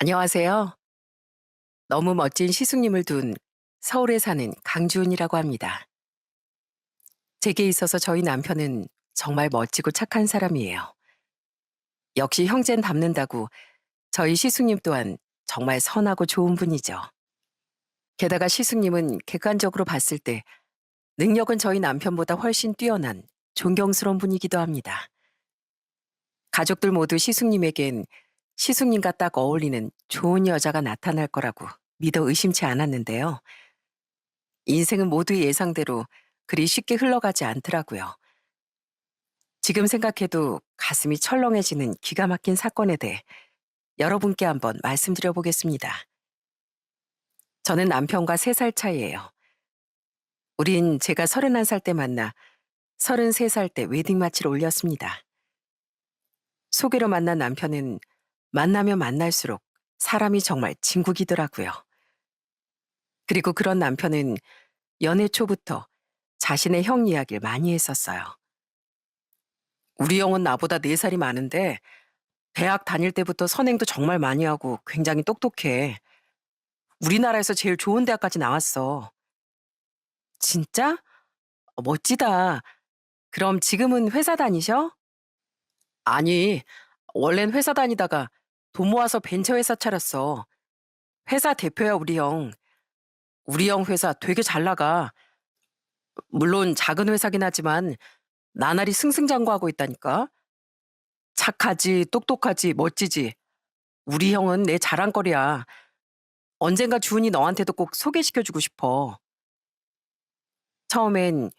안녕하세요. 너무 멋진 시숙님을 둔 서울에 사는 강주은이라고 합니다. 제게 있어서 저희 남편은 정말 멋지고 착한 사람이에요. 역시 형제는 닮는다고 저희 시숙님 또한 정말 선하고 좋은 분이죠. 게다가 시숙님은 객관적으로 봤을 때 능력은 저희 남편보다 훨씬 뛰어난 존경스러운 분이기도 합니다. 가족들 모두 시숙님에겐 시숙님과 딱 어울리는 좋은 여자가 나타날 거라고 믿어 의심치 않았는데요. 인생은 모두의 예상대로 그리 쉽게 흘러가지 않더라고요. 지금 생각해도 가슴이 철렁해지는 기가 막힌 사건에 대해 여러분께 한번 말씀드려 보겠습니다. 저는 남편과 3살 차이예요. 우린 제가 31살 때 만나 33살 때 웨딩 마치를 올렸습니다. 소개로 만난 남편은 만나면 만날수록 사람이 정말 진국이더라고요. 그리고 그런 남편은 연애 초부터 자신의 형 이야기를 많이 했었어요. 우리 형은 나보다 4살이 많은데 대학 다닐 때부터 선행도 정말 많이 하고 굉장히 똑똑해. 우리나라에서 제일 좋은 대학까지 나왔어. 진짜? 멋지다. 그럼 지금은 회사 다니셔? 아니, 원래는 회사 다니다가 돈 모아서 벤처 회사 차렸어. 회사 대표야, 우리 형. 우리 형 회사 되게 잘 나가. 물론 작은 회사긴 하지만 나날이 승승장구하고 있다니까. 착하지, 똑똑하지, 멋지지. 우리 형은 내 자랑거리야. 언젠가 주은이 너한테도 꼭 소개시켜주고 싶어. 처음엔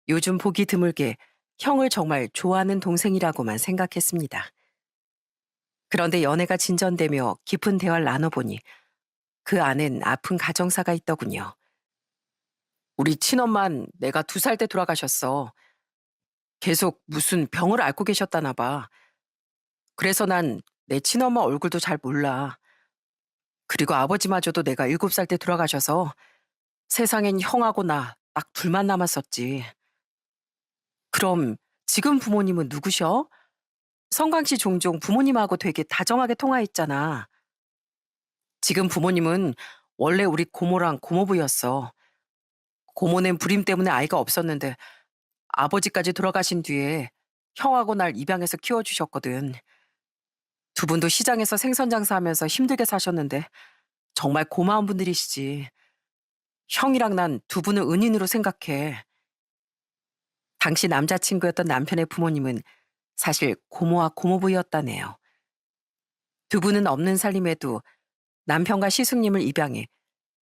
요즘 보기 드물게 형을 정말 좋아하는 동생이라고만 생각했습니다. 그런데 연애가 진전되며 깊은 대화를 나눠보니 그 안엔 아픈 가정사가 있더군요. 우리 친엄만 내가 2살 때 돌아가셨어. 계속 무슨 병을 앓고 계셨다나 봐. 그래서 난 내 친엄마 얼굴도 잘 몰라. 그리고 아버지마저도 내가 7살 때 돌아가셔서 세상엔 형하고 나 딱 둘만 남았었지. 그럼 지금 부모님은 누구셔? 성광 씨 종종 부모님하고 되게 다정하게 통화했잖아. 지금 부모님은 원래 우리 고모랑 고모부였어. 고모는 불임 때문에 아이가 없었는데 아버지까지 돌아가신 뒤에 형하고 날 입양해서 키워주셨거든. 두 분도 시장에서 생선 장사하면서 힘들게 사셨는데 정말 고마운 분들이시지. 형이랑 난 두 분을 은인으로 생각해. 당시 남자친구였던 남편의 부모님은 사실 고모와 고모부였다네요. 두 분은 없는 살림에도 남편과 시숙님을 입양해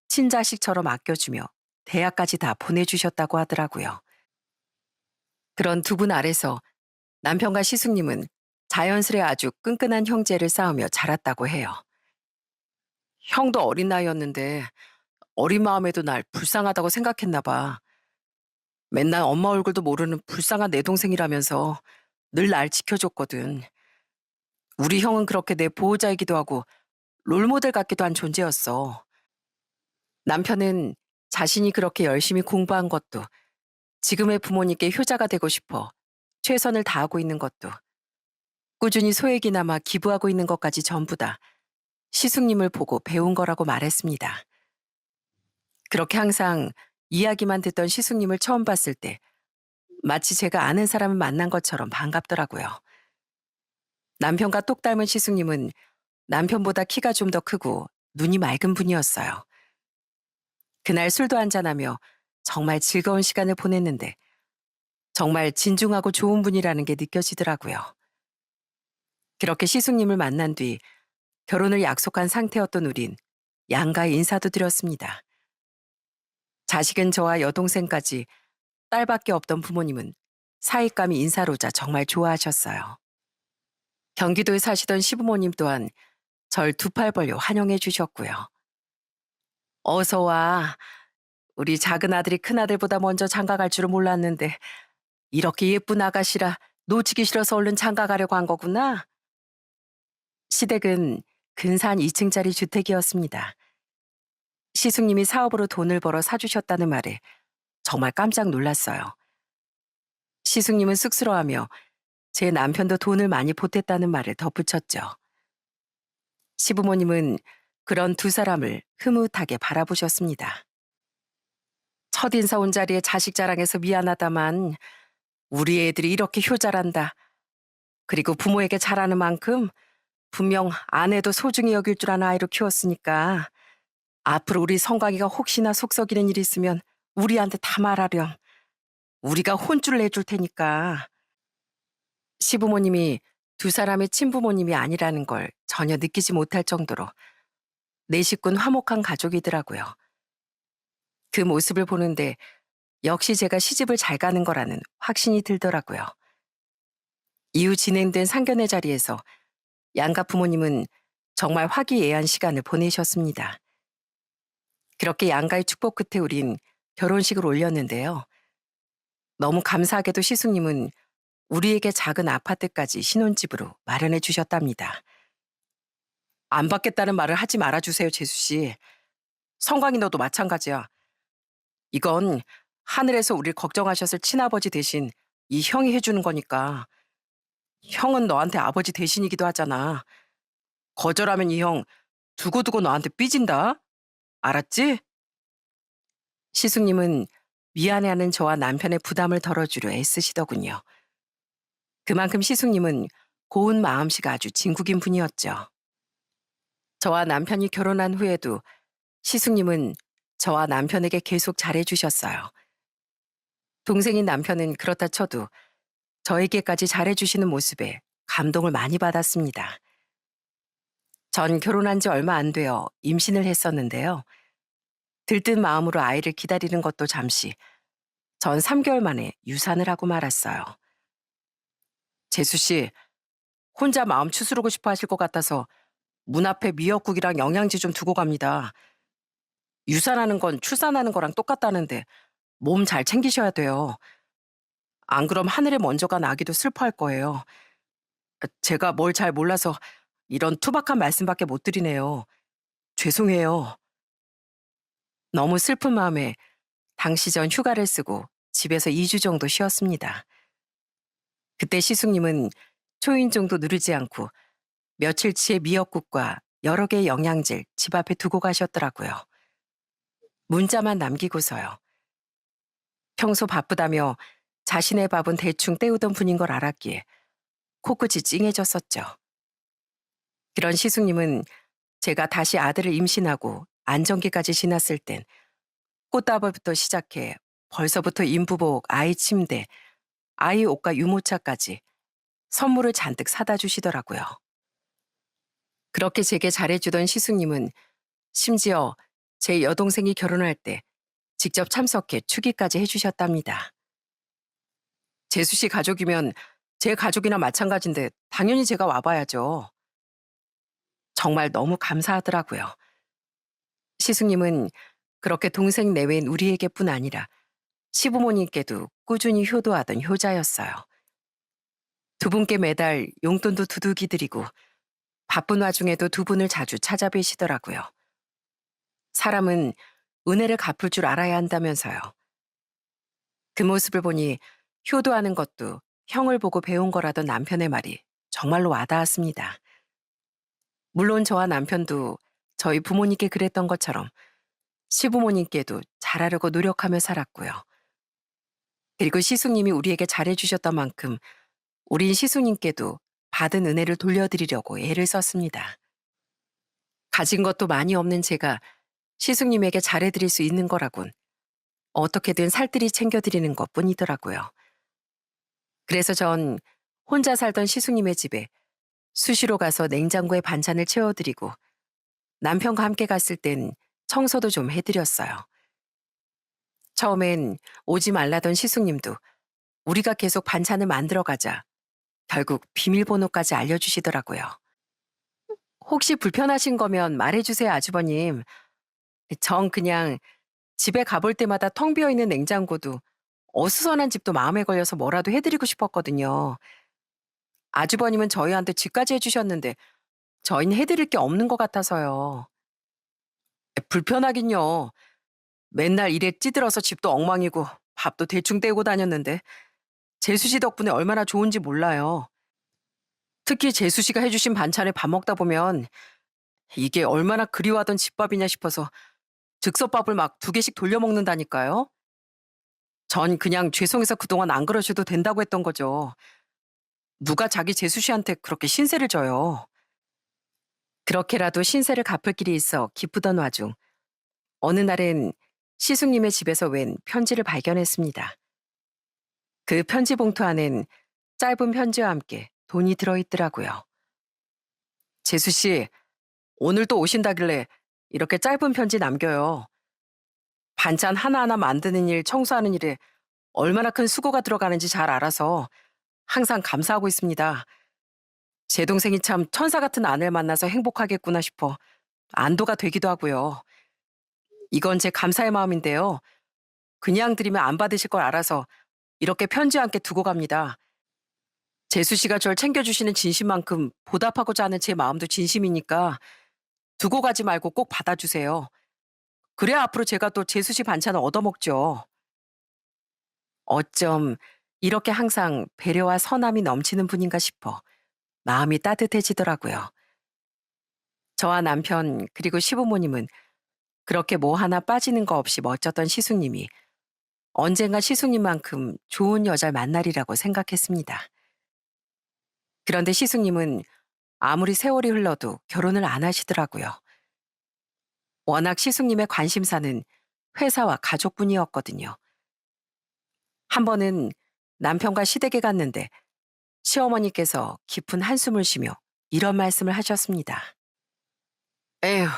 친자식처럼 아껴주며 대학까지 다 보내주셨다고 하더라고요. 그런 두 분 아래서 남편과 시숙님은 자연스레 아주 끈끈한 형제를 쌓으며 자랐다고 해요. 형도 어린 나이였는데 어린 마음에도 날 불쌍하다고 생각했나 봐. 맨날 엄마 얼굴도 모르는 불쌍한 내 동생이라면서 늘 날 지켜줬거든. 우리 형은 그렇게 내 보호자이기도 하고 롤모델 같기도 한 존재였어. 남편은 자신이 그렇게 열심히 공부한 것도 지금의 부모님께 효자가 되고 싶어 최선을 다하고 있는 것도 꾸준히 소액이나마 기부하고 있는 것까지 전부 다 시숙님을 보고 배운 거라고 말했습니다. 그렇게 항상 이야기만 듣던 시숙님을 처음 봤을 때 마치 제가 아는 사람을 만난 것처럼 반갑더라고요. 남편과 똑 닮은 시숙님은 남편보다 키가 좀 더 크고 눈이 맑은 분이었어요. 그날 술도 한잔하며 정말 즐거운 시간을 보냈는데 정말 진중하고 좋은 분이라는 게 느껴지더라고요. 그렇게 시숙님을 만난 뒤 결혼을 약속한 상태였던 우린 양가에 인사도 드렸습니다. 자식은 저와 여동생까지 딸밖에 없던 부모님은 사윗감이 인사로자 정말 좋아하셨어요. 경기도에 사시던 시부모님 또한 절 두 팔 벌려 환영해 주셨고요. 어서 와. 우리 작은 아들이 큰 아들보다 먼저 장가 갈 줄은 몰랐는데 이렇게 예쁜 아가씨라 놓치기 싫어서 얼른 장가 가려고 한 거구나. 시댁은 근사한 2층짜리 주택이었습니다. 시숙님이 사업으로 돈을 벌어 사주셨다는 말에 정말 깜짝 놀랐어요. 시숙님은 쑥스러워하며 제 남편도 돈을 많이 보탰다는 말을 덧붙였죠. 시부모님은 그런 두 사람을 흐뭇하게 바라보셨습니다. 첫인사 온 자리에 자식 자랑해서 미안하다만 우리 애들이 이렇게 효자란다. 그리고 부모에게 잘하는 만큼 분명 아내도 소중히 여길 줄 아는 아이로 키웠으니까 앞으로 우리 성광이가 혹시나 속 썩이는 일 있으면 우리한테 다 말하렴. 우리가 혼쭐을 내줄 테니까. 시부모님이 두 사람의 친부모님이 아니라는 걸 전혀 느끼지 못할 정도로 내 식구는 화목한 가족이더라고요. 그 모습을 보는데 역시 제가 시집을 잘 가는 거라는 확신이 들더라고요. 이후 진행된 상견례 자리에서 양가 부모님은 정말 화기애애한 시간을 보내셨습니다. 그렇게 양가의 축복 끝에 우린 결혼식을 올렸는데요. 너무 감사하게도 시숙님은 우리에게 작은 아파트까지 신혼집으로 마련해 주셨답니다. 안 받겠다는 말을 하지 말아주세요, 재수 씨. 성광이 너도 마찬가지야. 이건 하늘에서 우릴 걱정하셨을 친아버지 대신 이 형이 해주는 거니까. 형은 너한테 아버지 대신이기도 하잖아. 거절하면 이 형 두고두고 너한테 삐진다. 알았지? 시숙님은 미안해하는 저와 남편의 부담을 덜어주려 애쓰시더군요. 그만큼 시숙님은 고운 마음씨가 아주 진국인 분이었죠. 저와 남편이 결혼한 후에도 시숙님은 저와 남편에게 계속 잘해주셨어요. 동생인 남편은 그렇다 쳐도 저에게까지 잘해주시는 모습에 감동을 많이 받았습니다. 전 결혼한 지 얼마 안 되어 임신을 했었는데요. 들뜬 마음으로 아이를 기다리는 것도 잠시 전 3개월 만에 유산을 하고 말았어요. 재수 씨, 혼자 마음 추스르고 싶어 하실 것 같아서 문 앞에 미역국이랑 영양제 좀 두고 갑니다. 유산하는 건 출산하는 거랑 똑같다는데 몸 잘 챙기셔야 돼요. 안 그럼 하늘에 먼저 간 아기도 슬퍼할 거예요. 제가 뭘 잘 몰라서 이런 투박한 말씀밖에 못 드리네요. 죄송해요. 너무 슬픈 마음에 당시 전 휴가를 쓰고 집에서 2주 정도 쉬었습니다. 그때 시숙님은 초인종도 누르지 않고 며칠치의 미역국과 여러 개의 영양제를 집 앞에 두고 가셨더라고요. 문자만 남기고서요. 평소 바쁘다며 자신의 밥은 대충 때우던 분인 걸 알았기에 코끝이 찡해졌었죠. 그런 시숙님은 제가 다시 아들을 임신하고 안정기까지 지났을 땐 꽃다발부터 시작해 벌써부터 인부복, 아이 침대, 아이 옷과 유모차까지 선물을 잔뜩 사다 주시더라고요. 그렇게 제게 잘해주던 시숙님은 심지어 제 여동생이 결혼할 때 직접 참석해 축의까지 해주셨답니다. 재수 씨 가족이면 제 가족이나 마찬가지인데 당연히 제가 와봐야죠. 정말 너무 감사하더라고요. 시숙님은 그렇게 동생 내외인 우리에게뿐 아니라 시부모님께도 꾸준히 효도하던 효자였어요. 두 분께 매달 용돈도 두둑이 드리고 바쁜 와중에도 두 분을 자주 찾아뵈시더라고요. 사람은 은혜를 갚을 줄 알아야 한다면서요. 그 모습을 보니 효도하는 것도 형을 보고 배운 거라던 남편의 말이 정말로 와닿았습니다. 물론 저와 남편도 저희 부모님께 그랬던 것처럼 시부모님께도 잘하려고 노력하며 살았고요. 그리고 시숙님이 우리에게 잘해주셨던 만큼 우린 시숙님께도 받은 은혜를 돌려드리려고 애를 썼습니다. 가진 것도 많이 없는 제가 시숙님에게 잘해드릴 수 있는 거라곤 어떻게든 살뜰히 챙겨드리는 것뿐이더라고요. 그래서 전 혼자 살던 시숙님의 집에 수시로 가서 냉장고에 반찬을 채워드리고 남편과 함께 갔을 땐 청소도 좀 해드렸어요. 처음엔 오지 말라던 시숙님도 우리가 계속 반찬을 만들어가자 결국 비밀번호까지 알려주시더라고요. 혹시 불편하신 거면 말해주세요, 아주버님. 전 그냥 집에 가볼 때마다 텅 비어있는 냉장고도 어수선한 집도 마음에 걸려서 뭐라도 해드리고 싶었거든요. 아주버님은 저희한테 집까지 해주셨는데 저희는 해드릴 게 없는 것 같아서요. 불편하긴요. 맨날 일에 찌들어서 집도 엉망이고 밥도 대충 때우고 다녔는데 재수 씨 덕분에 얼마나 좋은지 몰라요. 특히 재수 씨가 해주신 반찬에 밥 먹다 보면 이게 얼마나 그리워하던 집밥이냐 싶어서 즉석밥을 막 2개씩 돌려 먹는다니까요. 전 그냥 죄송해서 그동안 안 그러셔도 된다고 했던 거죠. 누가 자기 재수 씨한테 그렇게 신세를 져요. 그렇게라도 신세를 갚을 길이 있어 기쁘던 와중 어느 날엔 시숙님의 집에서 웬 편지를 발견했습니다. 그 편지 봉투 안엔 짧은 편지와 함께 돈이 들어있더라고요. 재수 씨, 오늘 또 오신다길래 이렇게 짧은 편지 남겨요. 반찬 하나하나 만드는 일, 청소하는 일에 얼마나 큰 수고가 들어가는지 잘 알아서 항상 감사하고 있습니다. 제 동생이 참 천사 같은 아내를 만나서 행복하겠구나 싶어 안도가 되기도 하고요. 이건 제 감사의 마음인데요. 그냥 드리면 안 받으실 걸 알아서 이렇게 편지와 함께 두고 갑니다. 재수 씨가 절 챙겨주시는 진심만큼 보답하고자 하는 제 마음도 진심이니까 두고 가지 말고 꼭 받아주세요. 그래야 앞으로 제가 또 재수 씨 반찬을 얻어먹죠. 어쩜 이렇게 항상 배려와 선함이 넘치는 분인가 싶어 마음이 따뜻해지더라고요. 저와 남편 그리고 시부모님은 그렇게 뭐 하나 빠지는 거 없이 멋졌던 시숙님이 언젠가 시숙님만큼 좋은 여자를 만나리라고 생각했습니다. 그런데 시숙님은 아무리 세월이 흘러도 결혼을 안 하시더라고요. 워낙 시숙님의 관심사는 회사와 가족뿐이었거든요. 한 번은 남편과 시댁에 갔는데 시어머니께서 깊은 한숨을 쉬며 이런 말씀을 하셨습니다. 에휴,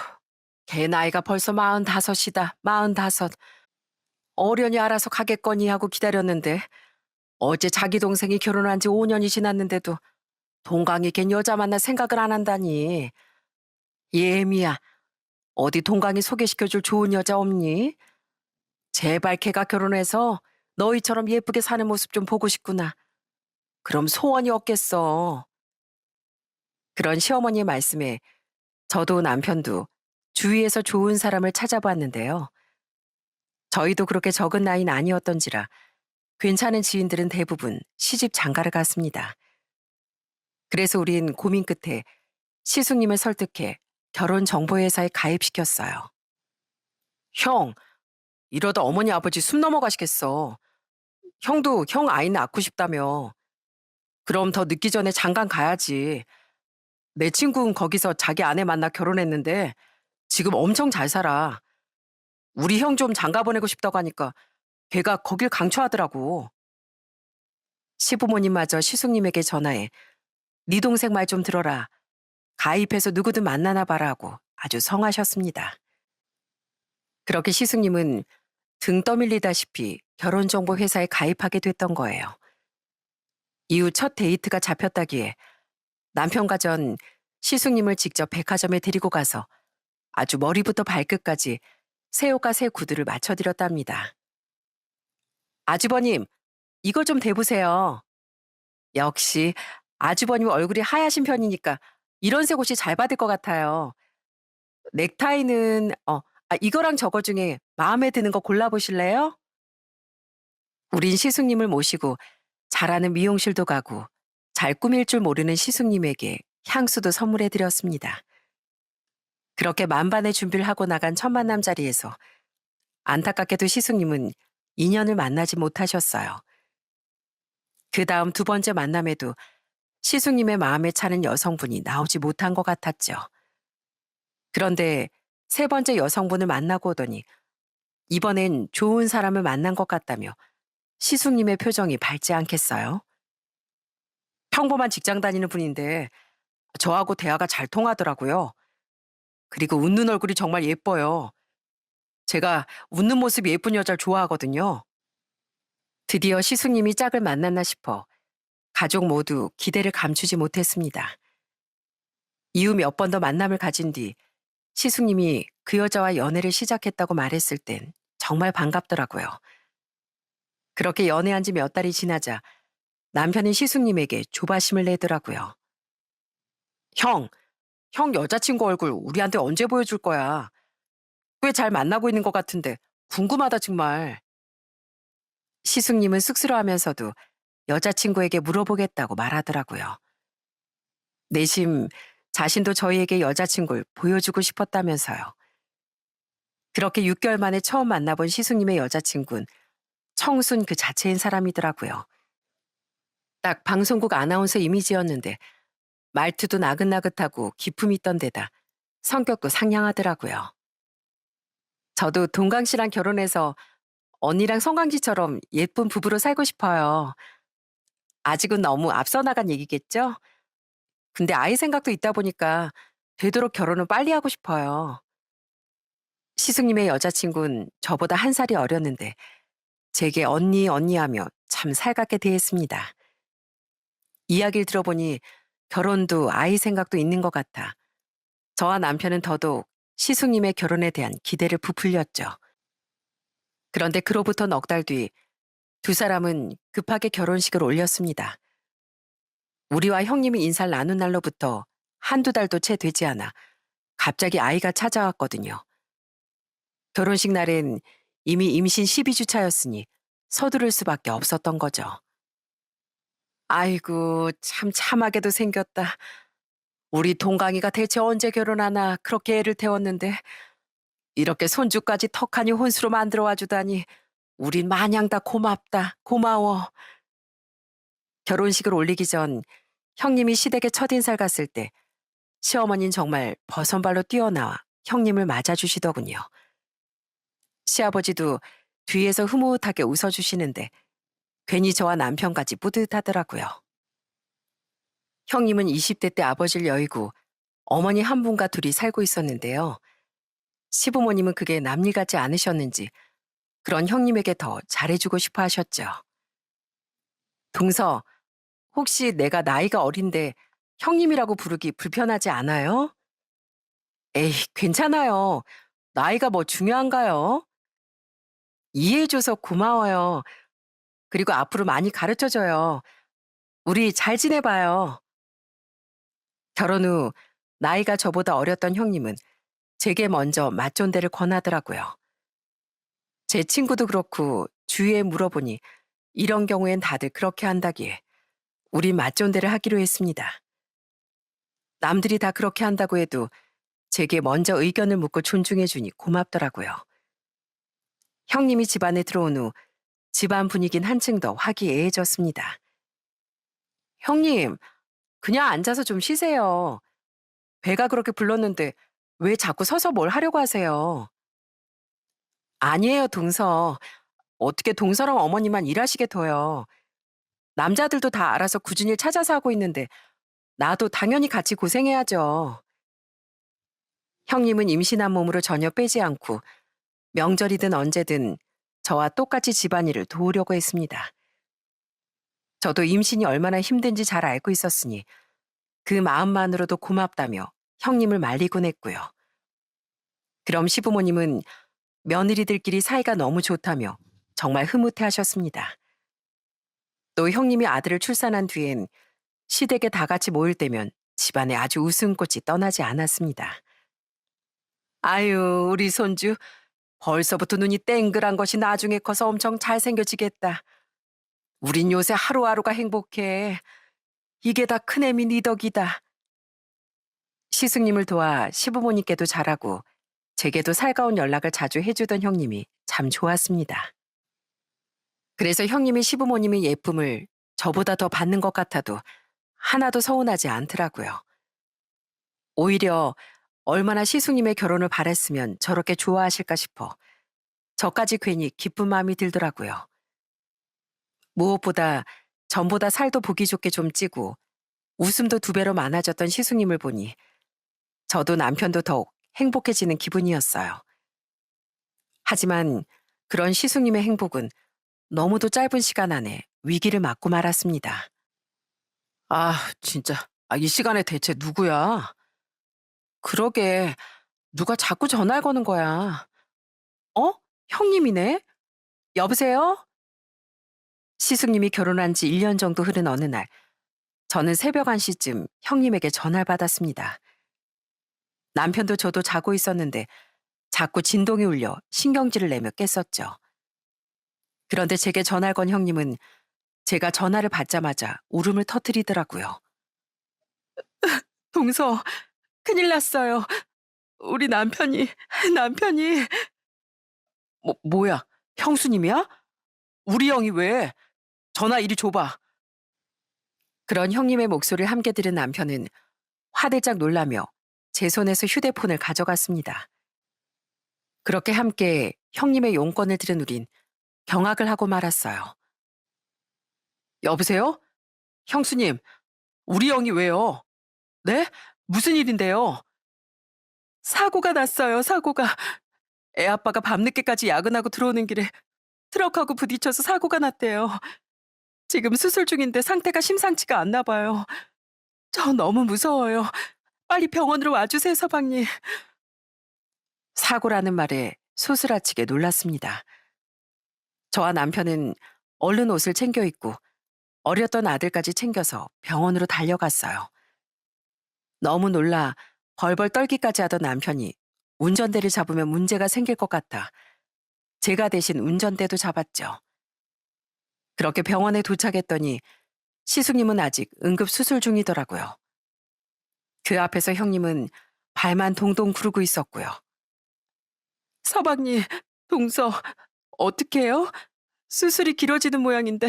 걔 나이가 벌써 45이다, 45. 어련히 알아서 가겠거니 하고 기다렸는데 어제 자기 동생이 결혼한 지 5년이 지났는데도 동강이 걘 여자 만날 생각을 안 한다니. 예미야, 어디 동강이 소개시켜줄 좋은 여자 없니? 제발 걔가 결혼해서 너희처럼 예쁘게 사는 모습 좀 보고 싶구나. 그럼 소원이 없겠어. 그런 시어머니의 말씀에 저도 남편도 주위에서 좋은 사람을 찾아봤는데요. 저희도 그렇게 적은 나이는 아니었던지라 괜찮은 지인들은 대부분 시집 장가를 갔습니다. 그래서 우린 고민 끝에 시숙님을 설득해 결혼정보회사에 가입시켰어요. 형, 이러다 어머니 아버지 숨 넘어가시겠어. 형도 형 아이 낳고 싶다며. 그럼 더 늦기 전에 장가 가야지. 내 친구는 거기서 자기 아내 만나 결혼했는데 지금 엄청 잘 살아. 우리 형 좀 장가 보내고 싶다고 하니까 걔가 거길 강추하더라고. 시부모님마저 시숙님에게 전화해 네 동생 말 좀 들어라. 가입해서 누구든 만나나 봐라 하고 아주 성하셨습니다. 그렇게 시숙님은 등 떠밀리다시피 결혼정보 회사에 가입하게 됐던 거예요. 이후 첫 데이트가 잡혔다기에 남편과 전 시숙님을 직접 백화점에 데리고 가서 아주 머리부터 발끝까지 새 옷과 새 구두를 맞춰드렸답니다. 아주버님, 이걸 좀 대보세요. 역시 아주버님 얼굴이 하얗신 편이니까 이런 색 옷이 잘 받을 것 같아요. 넥타이는 이거랑 저거 중에 마음에 드는 거 골라보실래요? 우린 시숙님을 모시고 잘하는 미용실도 가고 잘 꾸밀 줄 모르는 시숙님에게 향수도 선물해 드렸습니다. 그렇게 만반의 준비를 하고 나간 첫 만남 자리에서 안타깝게도 시숙님은 인연을 만나지 못하셨어요. 그 다음 두 번째 만남에도 시숙님의 마음에 차는 여성분이 나오지 못한 것 같았죠. 그런데 세 번째 여성분을 만나고 오더니 이번엔 좋은 사람을 만난 것 같다며 시숙님의 표정이 밝지 않겠어요? 평범한 직장 다니는 분인데 저하고 대화가 잘 통하더라고요. 그리고 웃는 얼굴이 정말 예뻐요. 제가 웃는 모습이 예쁜 여자를 좋아하거든요. 드디어 시숙님이 짝을 만났나 싶어 가족 모두 기대를 감추지 못했습니다. 이후 몇 번 더 만남을 가진 뒤 시숙님이 그 여자와 연애를 시작했다고 말했을 땐 정말 반갑더라고요. 그렇게 연애한 지 몇 달이 지나자 남편이 시숙님에게 조바심을 내더라고요. 형, 형 여자친구 얼굴 우리한테 언제 보여줄 거야? 꽤 잘 만나고 있는 것 같은데 궁금하다 정말. 시숙님은 쑥스러워하면서도 여자친구에게 물어보겠다고 말하더라고요. 내심 자신도 저희에게 여자친구를 보여주고 싶었다면서요. 그렇게 6개월 만에 처음 만나본 시숙님의 여자친구는 청순 그 자체인 사람이더라고요. 딱 방송국 아나운서 이미지였는데 말투도 나긋나긋하고 기품이 있던 데다 성격도 상냥하더라고요. 저도 동강 씨랑 결혼해서 언니랑 송강지처럼 예쁜 부부로 살고 싶어요. 아직은 너무 앞서 나간 얘기겠죠? 근데 아이 생각도 있다 보니까 되도록 결혼은 빨리 하고 싶어요. 시숙님의 여자친구는 저보다 한 살이 어렸는데 제게 언니 언니 하며 참 살갑게 대했습니다. 이야기를 들어보니 결혼도 아이 생각도 있는 것 같아 저와 남편은 더더욱 시숙님의 결혼에 대한 기대를 부풀렸죠. 그런데 그로부터 넉 달 뒤 두 사람은 급하게 결혼식을 올렸습니다. 우리와 형님이 인사를 나눈 날로부터 한두 달도 채 되지 않아 갑자기 아이가 찾아왔거든요. 결혼식 날엔 이미 임신 12주 차였으니 서두를 수밖에 없었던 거죠. 아이고, 참 참하게도 생겼다. 우리 동강이가 대체 언제 결혼하나 그렇게 애를 태웠는데 이렇게 손주까지 턱하니 혼수로 만들어 와주다니 우린 마냥 다 고맙다. 고마워. 결혼식을 올리기 전 형님이 시댁에 첫인사를 갔을 때 시어머니는 정말 버선발로 뛰어나와 형님을 맞아주시더군요. 시아버지도 뒤에서 흐뭇하게 웃어주시는데 괜히 저와 남편까지 뿌듯하더라고요. 형님은 20대 때 아버지를 여의고 어머니 한 분과 둘이 살고 있었는데요. 시부모님은 그게 남일 같지 않으셨는지 그런 형님에게 더 잘해주고 싶어 하셨죠. 동서, 혹시 내가 나이가 어린데 형님이라고 부르기 불편하지 않아요? 에이, 괜찮아요. 나이가 뭐 중요한가요? 이해해줘서 고마워요. 그리고 앞으로 많이 가르쳐줘요. 우리 잘 지내봐요. 결혼 후 나이가 저보다 어렸던 형님은 제게 먼저 맞존대를 권하더라고요. 제 친구도 그렇고 주위에 물어보니 이런 경우엔 다들 그렇게 한다기에 우리 맞존대를 하기로 했습니다. 남들이 다 그렇게 한다고 해도 제게 먼저 의견을 묻고 존중해주니 고맙더라고요. 형님이 집안에 들어온 후 집안 분위기는 한층 더 화기애애해졌습니다. 형님, 그냥 앉아서 좀 쉬세요. 배가 그렇게 불렀는데 왜 자꾸 서서 뭘 하려고 하세요? 아니에요, 동서. 어떻게 동서랑 어머니만 일하시게 둬요. 남자들도 다 알아서 굳은 일 찾아서 하고 있는데 나도 당연히 같이 고생해야죠. 형님은 임신한 몸으로 전혀 빼지 않고 명절이든 언제든 저와 똑같이 집안일을 도우려고 했습니다. 저도 임신이 얼마나 힘든지 잘 알고 있었으니 그 마음만으로도 고맙다며 형님을 말리곤 했고요. 그럼 시부모님은 며느리들끼리 사이가 너무 좋다며 정말 흐뭇해 하셨습니다. 또 형님이 아들을 출산한 뒤엔 시댁에 다 같이 모일 때면 집안에 아주 웃음꽃이 떠나지 않았습니다. 아유, 우리 손주 벌써부터 눈이 땡글한 것이 나중에 커서 엄청 잘생겨지겠다. 우린 요새 하루하루가 행복해. 이게 다 큰애미 니 덕이다. 시숙님을 도와 시부모님께도 잘하고 제게도 살가운 연락을 자주 해주던 형님이 참 좋았습니다. 그래서 형님이 시부모님의 예쁨을 저보다 더 받는 것 같아도 하나도 서운하지 않더라고요. 오히려 얼마나 시숙님의 결혼을 바랬으면 저렇게 좋아하실까 싶어 저까지 괜히 기쁜 마음이 들더라고요. 무엇보다 전보다 살도 보기 좋게 좀 찌고 웃음도 2배로 많아졌던 시숙님을 보니 저도 남편도 더욱 행복해지는 기분이었어요. 하지만 그런 시숙님의 행복은 너무도 짧은 시간 안에 위기를 맞고 말았습니다. 아, 진짜. 이 시간에 대체 누구야? 그러게, 누가 자꾸 전화를 거는 거야. 어? 형님이네? 여보세요? 시숙님이 결혼한 지 1년 정도 흐른 어느 날, 저는 새벽 1시쯤 형님에게 전화를 받았습니다. 남편도 저도 자고 있었는데 자꾸 진동이 울려 신경질을 내며 깼었죠. 그런데 제게 전화를 건 형님은 제가 전화를 받자마자 울음을 터뜨리더라고요. 동서, 큰일 났어요. 우리 남편이. 뭐야? 형수님이야? 우리 형이 왜? 전화 이리 줘봐. 그런 형님의 목소리를 함께 들은 남편은 화들짝 놀라며 제 손에서 휴대폰을 가져갔습니다. 그렇게 함께 형님의 용건을 들은 우린 경악을 하고 말았어요. 여보세요? 형수님, 우리 형이 왜요? 네? 무슨 일인데요? 사고가 났어요, 사고가. 애 아빠가 밤늦게까지 야근하고 들어오는 길에 트럭하고 부딪혀서 사고가 났대요. 지금 수술 중인데 상태가 심상치가 않나 봐요. 저 너무 무서워요. 빨리 병원으로 와주세요, 서방님. 사고라는 말에 소스라치게 놀랐습니다. 저와 남편은 얼른 옷을 챙겨 입고 어렸던 아들까지 챙겨서 병원으로 달려갔어요. 너무 놀라 벌벌 떨기까지 하던 남편이 운전대를 잡으면 문제가 생길 것 같아 제가 대신 운전대도 잡았죠. 그렇게 병원에 도착했더니 시숙님은 아직 응급 수술 중이더라고요. 그 앞에서 형님은 발만 동동 구르고 있었고요. 서방님, 동서, 어떡해요? 수술이 길어지는 모양인데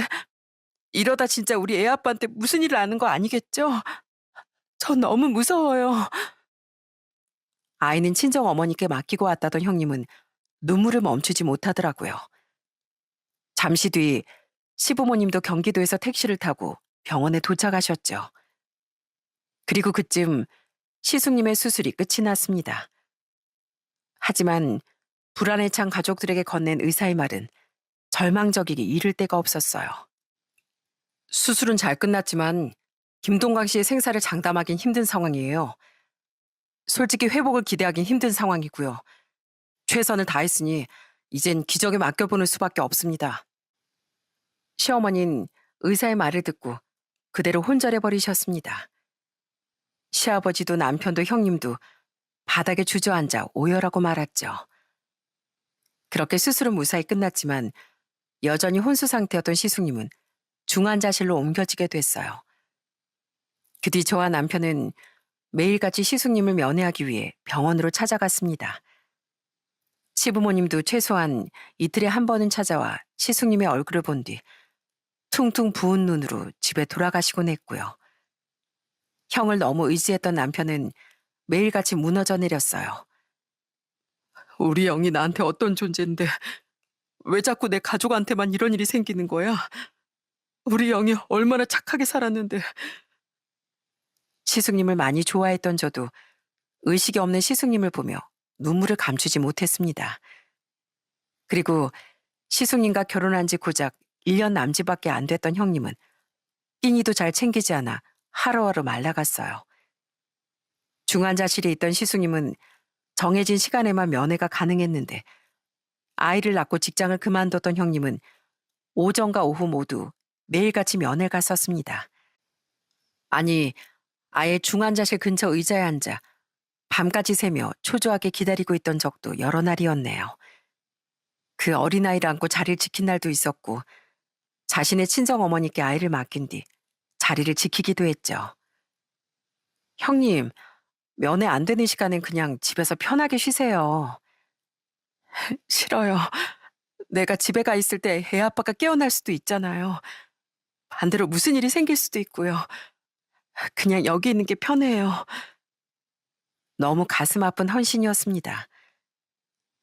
이러다 진짜 우리 애 아빠한테 무슨 일 나는 거 아니겠죠? 저 너무 무서워요. 아이는 친정 어머니께 맡기고 왔다던 형님은 눈물을 멈추지 못하더라고요. 잠시 뒤 시부모님도 경기도에서 택시를 타고 병원에 도착하셨죠. 그리고 그쯤 시숙님의 수술이 끝이 났습니다. 하지만 불안에 찬 가족들에게 건넨 의사의 말은 절망적이기 이를 데가 없었어요. 수술은 잘 끝났지만 김동광 씨의 생사를 장담하긴 힘든 상황이에요. 솔직히 회복을 기대하긴 힘든 상황이고요. 최선을 다했으니 이젠 기적에 맡겨보는 수밖에 없습니다. 시어머니는 의사의 말을 듣고 그대로 혼절해버리셨습니다. 시아버지도 남편도 형님도 바닥에 주저앉아 오열하고 말았죠. 그렇게 수술은 무사히 끝났지만 여전히 혼수 상태였던 시숙님은 중환자실로 옮겨지게 됐어요. 그 뒤 저와 남편은 매일같이 시숙님을 면회하기 위해 병원으로 찾아갔습니다. 시부모님도 최소한 이틀에 한 번은 찾아와 시숙님의 얼굴을 본 뒤 퉁퉁 부은 눈으로 집에 돌아가시곤 했고요. 형을 너무 의지했던 남편은 매일같이 무너져 내렸어요. 우리 형이 나한테 어떤 존재인데 왜 자꾸 내 가족한테만 이런 일이 생기는 거야? 우리 형이 얼마나 착하게 살았는데. 시숙님을 많이 좋아했던 저도 의식이 없는 시숙님을 보며 눈물을 감추지 못했습니다. 그리고 시숙님과 결혼한 지 고작 1년 남짓밖에 안 됐던 형님은 끼니도 잘 챙기지 않아 하루하루 말라갔어요. 중환자실에 있던 시숙님은 정해진 시간에만 면회가 가능했는데 아이를 낳고 직장을 그만뒀던 형님은 오전과 오후 모두 매일같이 면회를 갔었습니다. 아니, 아예 중환자실 근처 의자에 앉아 밤까지 새며 초조하게 기다리고 있던 적도 여러 날이었네요. 그 어린아이를 안고 자리를 지킨 날도 있었고 자신의 친정어머니께 아이를 맡긴 뒤 자리를 지키기도 했죠. 형님, 면회 안 되는 시간엔 그냥 집에서 편하게 쉬세요. 싫어요. 내가 집에 가 있을 때 애 아빠가 깨어날 수도 있잖아요. 반대로 무슨 일이 생길 수도 있고요. 그냥 여기 있는 게 편해요. 너무 가슴 아픈 헌신이었습니다.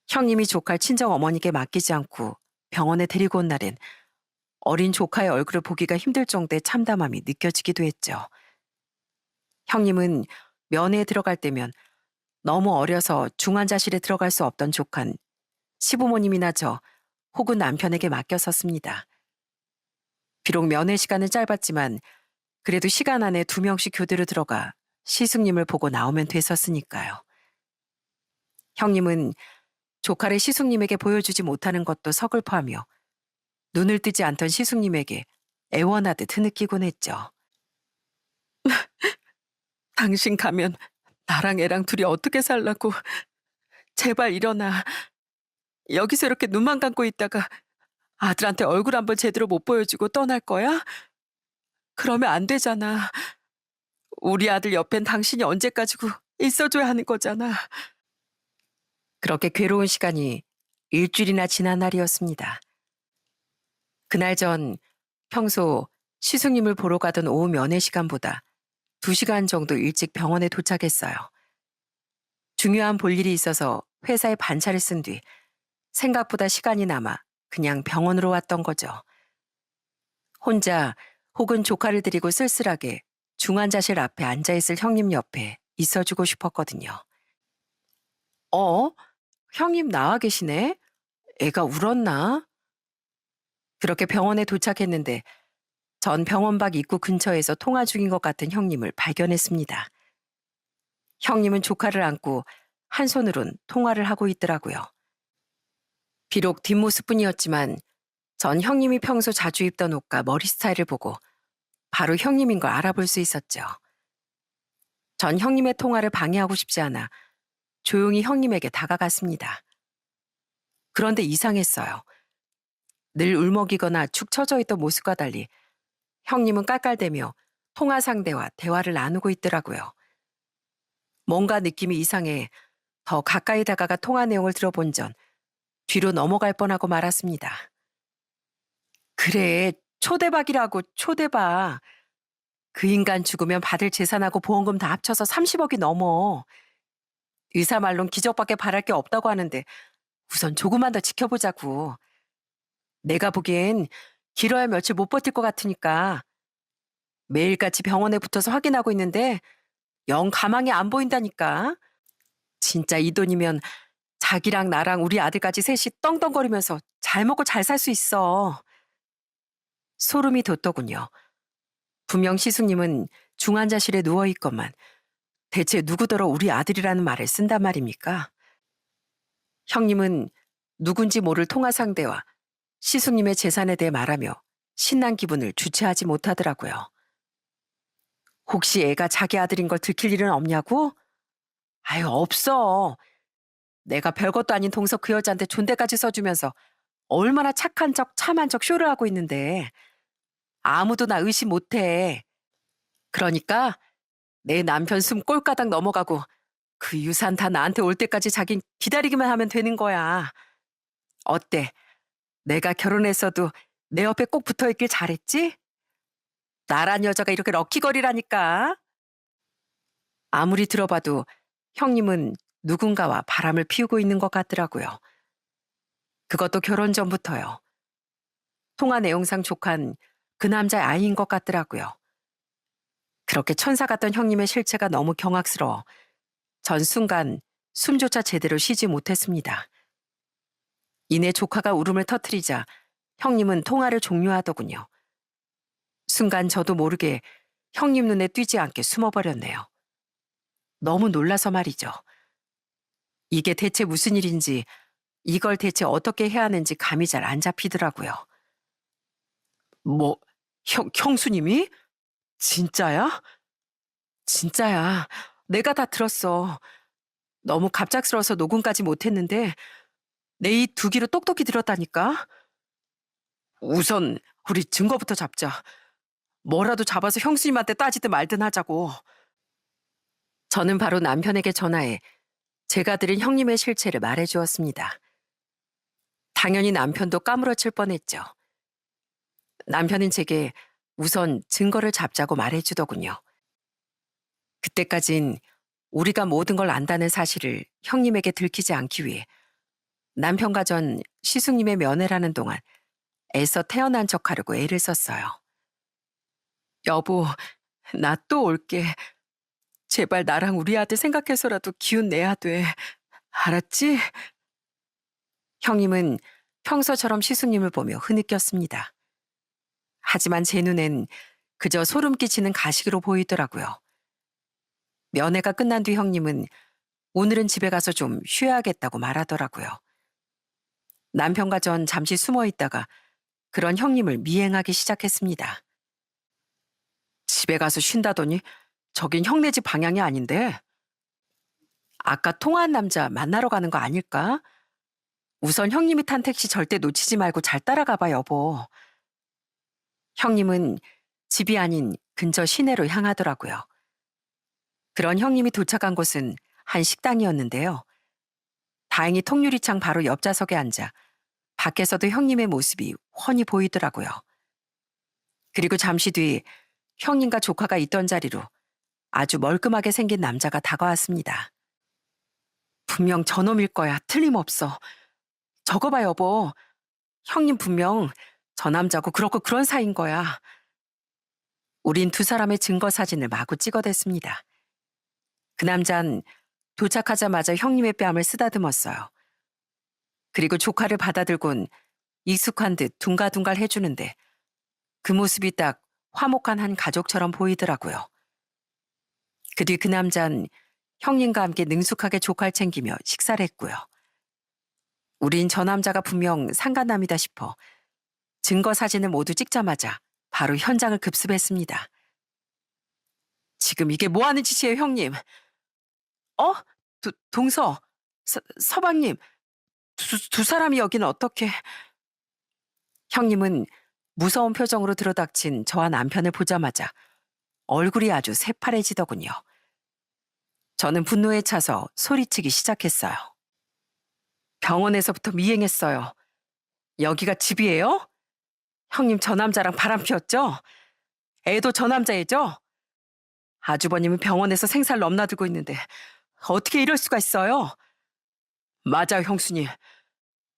형님이 조카를 친정 어머니께 맡기지 않고 병원에 데리고 온 날엔 어린 조카의 얼굴을 보기가 힘들 정도의 참담함이 느껴지기도 했죠. 형님은 면회에 들어갈 때면 너무 어려서 중환자실에 들어갈 수 없던 조카는 시부모님이나 저 혹은 남편에게 맡겼었습니다. 비록 면회 시간은 짧았지만 그래도 시간 안에 2명씩 교대로 들어가 시숙님을 보고 나오면 됐었으니까요. 형님은 조카를 시숙님에게 보여주지 못하는 것도 서글퍼하며 눈을 뜨지 않던 시숙님에게 애원하듯 흐느끼곤 했죠. 당신 가면 나랑 애랑 둘이 어떻게 살라고. 제발 일어나. 여기서 이렇게 눈만 감고 있다가 아들한테 얼굴 한번 제대로 못 보여주고 떠날 거야? 그러면 안 되잖아. 우리 아들 옆엔 당신이 언제까지고 있어줘야 하는 거잖아. 그렇게 괴로운 시간이 일주일이나 지난 날이었습니다. 그날 전 평소 시숙님을 보러 가던 오후 면회 시간보다 2시간 정도 일찍 병원에 도착했어요. 중요한 볼일이 있어서 회사에 반차를 쓴 뒤 생각보다 시간이 남아 그냥 병원으로 왔던 거죠. 혼자 혹은 조카를 데리고 쓸쓸하게 중환자실 앞에 앉아있을 형님 옆에 있어주고 싶었거든요. 어? 형님 나와 계시네? 애가 울었나? 그렇게 병원에 도착했는데 전 병원 밖 입구 근처에서 통화 중인 것 같은 형님을 발견했습니다. 형님은 조카를 안고 한 손으론 통화를 하고 있더라고요. 비록 뒷모습뿐이었지만 전 형님이 평소 자주 입던 옷과 머리 스타일을 보고 바로 형님인 걸 알아볼 수 있었죠. 전 형님의 통화를 방해하고 싶지 않아 조용히 형님에게 다가갔습니다. 그런데 이상했어요. 늘 울먹이거나 축 처져 있던 모습과 달리 형님은 깔깔대며 통화 상대와 대화를 나누고 있더라고요. 뭔가 느낌이 이상해 더 가까이 다가가 통화 내용을 들어본 전 뒤로 넘어갈 뻔하고 말았습니다. 그래, 초대박이라고 초대박. 그 인간 죽으면 받을 재산하고 보험금 다 합쳐서 30억이 넘어. 의사 말론 기적밖에 바랄 게 없다고 하는데 우선 조금만 더 지켜보자고. 내가 보기엔 길어야 며칠 못 버틸 것 같으니까 매일같이 병원에 붙어서 확인하고 있는데 영 가망이 안 보인다니까. 진짜 이 돈이면 자기랑 나랑 우리 아들까지 셋이 떵떵거리면서 잘 먹고 잘 살 수 있어. 소름이 돋더군요. 분명 시숙님은 중환자실에 누워있건만 대체 누구더러 우리 아들이라는 말을 쓴단 말입니까? 형님은 누군지 모를 통화 상대와 시숙님의 재산에 대해 말하며 신난 기분을 주체하지 못하더라고요. 혹시 애가 자기 아들인 걸 들킬 일은 없냐고? 아유, 없어. 내가 별것도 아닌 동서 그 여자한테 존대까지 써주면서 얼마나 착한 척 참한 척 쇼를 하고 있는데 아무도 나 의심 못해. 그러니까 내 남편 숨 꼴가닥 넘어가고 그 유산 다 나한테 올 때까지 자긴 기다리기만 하면 되는 거야. 어때? 내가 결혼했어도 내 옆에 꼭 붙어있길 잘했지? 나란 여자가 이렇게 럭키걸이라니까. 아무리 들어봐도 형님은 누군가와 바람을 피우고 있는 것 같더라고요. 그것도 결혼 전부터요. 통화 내용상 조카는 그 남자의 아이인 것 같더라고요. 그렇게 천사 같던 형님의 실체가 너무 경악스러워 전 순간 숨조차 제대로 쉬지 못했습니다. 이내 조카가 울음을 터뜨리자 형님은 통화를 종료하더군요. 순간 저도 모르게 형님 눈에 띄지 않게 숨어버렸네요. 너무 놀라서 말이죠. 이게 대체 무슨 일인지, 이걸 대체 어떻게 해야 하는지 감이 잘 안 잡히더라고요. 뭐, 형수님이? 진짜야? 진짜야. 내가 다 들었어. 너무 갑작스러워서 녹음까지 못했는데 내 이 두 귀로 똑똑히 들었다니까. 우선 우리 증거부터 잡자. 뭐라도 잡아서 형수님한테 따지든 말든 하자고. 저는 바로 남편에게 전화해 제가 들은 형님의 실체를 말해주었습니다. 당연히 남편도 까무러칠 뻔했죠. 남편은 제게 우선 증거를 잡자고 말해주더군요. 그때까진 우리가 모든 걸 안다는 사실을 형님에게 들키지 않기 위해 남편과 전 시숙님의 면회라는 동안 애써 태어난 척하려고 애를 썼어요. 여보, 나 또 올게. 제발 나랑 우리 아들 생각해서라도 기운 내야 돼. 알았지? 형님은 평소처럼 시숙님을 보며 흐느꼈습니다. 하지만 제 눈엔 그저 소름 끼치는 가식으로 보이더라고요. 면회가 끝난 뒤 형님은 오늘은 집에 가서 좀 쉬어야겠다고 말하더라고요. 남편과 전 잠시 숨어 있다가 그런 형님을 미행하기 시작했습니다. 집에 가서 쉰다더니 저긴 형네 집 방향이 아닌데. 아까 통화한 남자 만나러 가는 거 아닐까? 우선 형님이 탄 택시 절대 놓치지 말고 잘 따라가봐, 여보. 형님은 집이 아닌 근처 시내로 향하더라고요. 그런 형님이 도착한 곳은 한 식당이었는데요. 다행히 통유리창 바로 옆 좌석에 앉아 밖에서도 형님의 모습이 훤히 보이더라고요. 그리고 잠시 뒤 형님과 조카가 있던 자리로 아주 멀끔하게 생긴 남자가 다가왔습니다. 분명 저놈일 거야. 틀림없어. 저거 봐, 여보. 형님 분명 저 남자고 그렇고 그런 사이인 거야. 우린 두 사람의 증거 사진을 마구 찍어댔습니다. 그 남잔 도착하자마자 형님의 뺨을 쓰다듬었어요. 그리고 조카를 받아들곤 익숙한 듯 둥가둥갈 해주는데 그 모습이 딱 화목한 한 가족처럼 보이더라고요. 그 뒤 그 남잔 형님과 함께 능숙하게 조카를 챙기며 식사를 했고요. 우린 저 남자가 분명 상간남이다 싶어 증거 사진을 모두 찍자마자 바로 현장을 급습했습니다. 지금 이게 뭐 하는 짓이에요, 형님? 어? 동서, 서방님, 두 사람이 여기는 어떻게? 형님은 무서운 표정으로 들어닥친 저와 남편을 보자마자 얼굴이 아주 새파래지더군요. 저는 분노에 차서 소리치기 시작했어요. 병원에서부터 미행했어요. 여기가 집이에요? 형님 저 남자랑 바람 피웠죠? 애도 저 남자애죠? 아주버님은 병원에서 생사를 넘나들고 있는데 어떻게 이럴 수가 있어요? 맞아요, 형수님.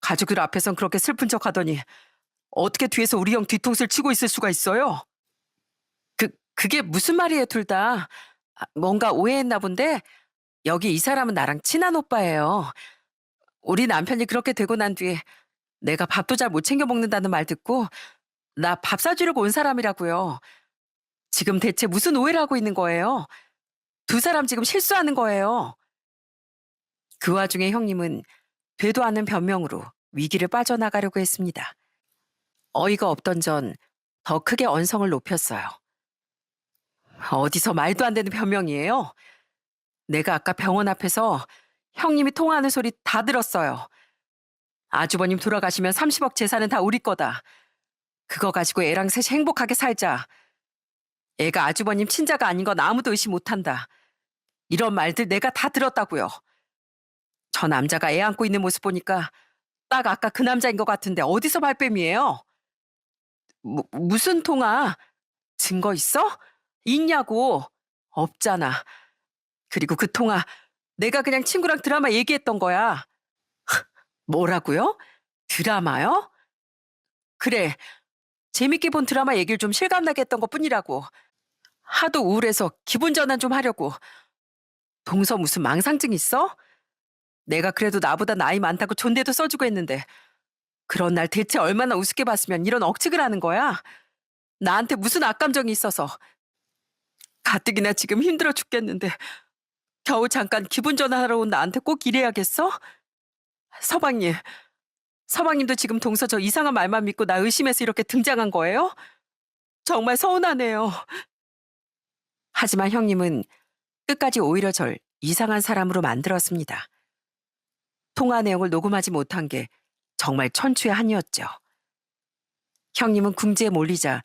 가족들 앞에선 그렇게 슬픈 척 하더니 어떻게 뒤에서 우리 형 뒤통수를 치고 있을 수가 있어요? 그게 무슨 말이에요, 둘 다. 뭔가 오해했나 본데 여기 이 사람은 나랑 친한 오빠예요. 우리 남편이 그렇게 되고 난 뒤에 내가 밥도 잘 못 챙겨 먹는다는 말 듣고 나 밥 사주려고 온 사람이라고요. 지금 대체 무슨 오해를 하고 있는 거예요? 두 사람 지금 실수하는 거예요. 그 와중에 형님은 되도 않는 변명으로 위기를 빠져나가려고 했습니다. 어이가 없던 전 더 크게 언성을 높였어요. 어디서 말도 안 되는 변명이에요? 내가 아까 병원 앞에서 형님이 통화하는 소리 다 들었어요. 아주버님 돌아가시면 30억 재산은 다 우리 거다. 그거 가지고 애랑 셋이 행복하게 살자. 애가 아주버님 친자가 아닌 건 아무도 의심 못한다. 이런 말들 내가 다 들었다고요. 저 남자가 애 안고 있는 모습 보니까 딱 아까 그 남자인 것 같은데 어디서 발뺌이에요? 무슨 통화? 증거 있어? 있냐고. 없잖아. 그리고 그 통화 내가 그냥 친구랑 드라마 얘기했던 거야. 뭐라고요? 드라마요? 그래. 재밌게 본 드라마 얘기를 좀 실감나게 했던 것뿐이라고. 하도 우울해서 기분 전환 좀 하려고. 동서 무슨 망상증 있어? 내가 그래도 나보다 나이 많다고 존대도 써주고 했는데 그런 날 대체 얼마나 우습게 봤으면 이런 억측을 하는 거야? 나한테 무슨 악감정이 있어서. 가뜩이나 지금 힘들어 죽겠는데 겨우 잠깐 기분 전환하러 온 나한테 꼭 이래야겠어? 서방님, 서방님도 지금 동서 저 이상한 말만 믿고 나 의심해서 이렇게 등장한 거예요? 정말 서운하네요. 하지만 형님은 끝까지 오히려 절 이상한 사람으로 만들었습니다. 통화 내용을 녹음하지 못한 게 정말 천추의 한이었죠. 형님은 궁지에 몰리자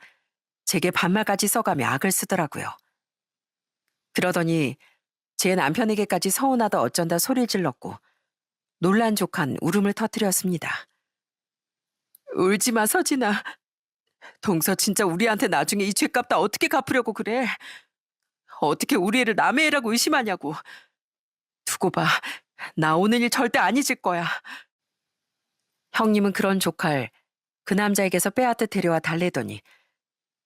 제게 반말까지 써가며 악을 쓰더라고요. 그러더니 제 남편에게까지 서운하다 어쩐다 소리를 질렀고 놀란 족한 울음을 터뜨렸습니다. 울지 마, 서진아. 동서 진짜 우리한테 나중에 이 죗값 다 어떻게 갚으려고 그래? 어떻게 우리 애를 남의 애라고 의심하냐고. 두고 봐. 나 오늘 일 절대 안 잊을 거야. 형님은 그런 조카를 그 남자에게서 빼앗듯 데려와 달래더니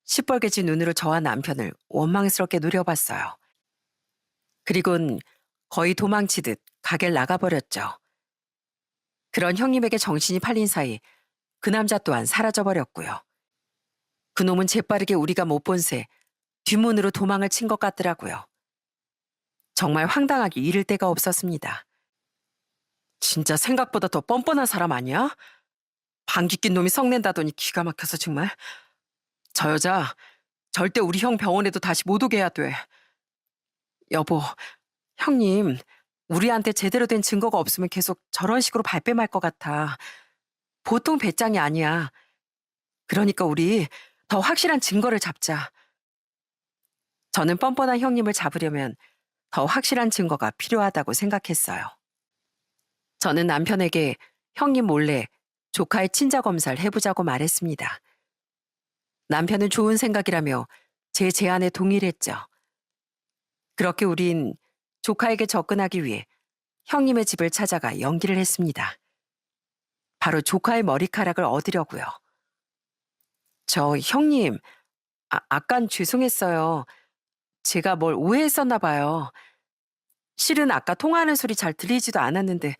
시뻘개진 눈으로 저와 남편을 원망스럽게 노려봤어요. 그리곤 거의 도망치듯 가게를 나가버렸죠. 그런 형님에게 정신이 팔린 사이 그 남자 또한 사라져버렸고요. 그놈은 재빠르게 우리가 못 본 새 뒷문으로 도망을 친 것 같더라고요. 정말 황당하기 이를 데가 없었습니다. 진짜 생각보다 더 뻔뻔한 사람 아니야? 방귀 낀 놈이 성낸다더니 기가 막혀서 정말. 저 여자 절대 우리 형 병원에도 다시 못 오게 해야 돼. 여보, 형님 우리한테 제대로 된 증거가 없으면 계속 저런 식으로 발뺌할 것 같아. 보통 배짱이 아니야. 그러니까 우리 더 확실한 증거를 잡자. 저는 뻔뻔한 형님을 잡으려면 더 확실한 증거가 필요하다고 생각했어요. 저는 남편에게 형님 몰래 조카의 친자 검사를 해보자고 말했습니다. 남편은 좋은 생각이라며 제 제안에 동의를 했죠. 그렇게 우린 조카에게 접근하기 위해 형님의 집을 찾아가 연기를 했습니다. 바로 조카의 머리카락을 얻으려고요. 저 형님, 아깐 죄송했어요. 제가 뭘 오해했었나 봐요. 실은 아까 통화하는 소리 잘 들리지도 않았는데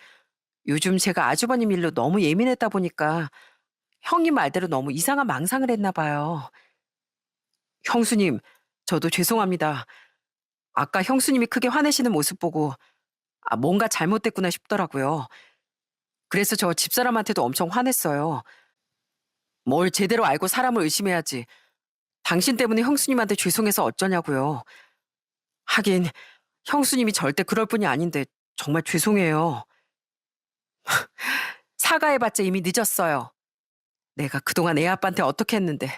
요즘 제가 아주버님 일로 너무 예민했다 보니까 형님 말대로 너무 이상한 망상을 했나 봐요. 형수님, 저도 죄송합니다. 아까 형수님이 크게 화내시는 모습 보고 뭔가 잘못됐구나 싶더라고요. 그래서 저 집사람한테도 엄청 화냈어요. 뭘 제대로 알고 사람을 의심해야지. 당신 때문에 형수님한테 죄송해서 어쩌냐고요. 하긴 형수님이 절대 그럴 분이 아닌데 정말 죄송해요. 사과해봤자 이미 늦었어요. 내가 그동안 애 아빠한테 어떻게 했는데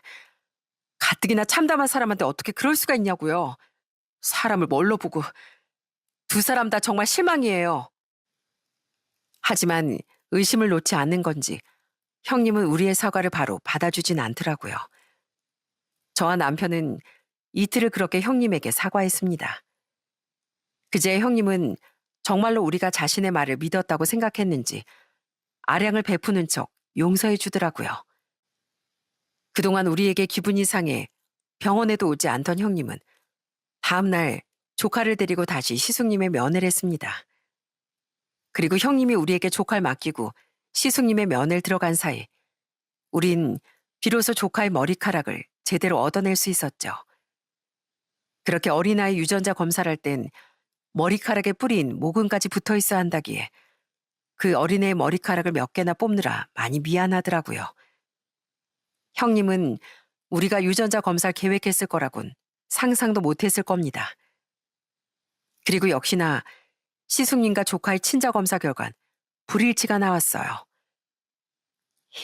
가뜩이나 참담한 사람한테 어떻게 그럴 수가 있냐고요. 사람을 뭘로 보고. 두 사람 다 정말 실망이에요. 하지만 의심을 놓지 않는 건지 형님은 우리의 사과를 바로 받아주진 않더라고요. 저와 남편은 이틀을 그렇게 형님에게 사과했습니다. 그제 형님은 정말로 우리가 자신의 말을 믿었다고 생각했는지 아량을 베푸는 척 용서해 주더라고요. 그동안 우리에게 기분이 상해 병원에도 오지 않던 형님은 다음날 조카를 데리고 다시 시숙님의 면회를 했습니다. 그리고 형님이 우리에게 조카를 맡기고 시숙님의 면회를 들어간 사이 우린 비로소 조카의 머리카락을 제대로 얻어낼 수 있었죠. 그렇게 어린아이 유전자 검사를 할 땐 머리카락에 뿌린 모근까지 붙어 있어야 한다기에 그 어린애의 머리카락을 몇 개나 뽑느라 많이 미안하더라고요. 형님은 우리가 유전자 검사를 계획했을 거라곤 상상도 못했을 겁니다. 그리고 역시나 시숙님과 조카의 친자 검사 결과는 불일치가 나왔어요.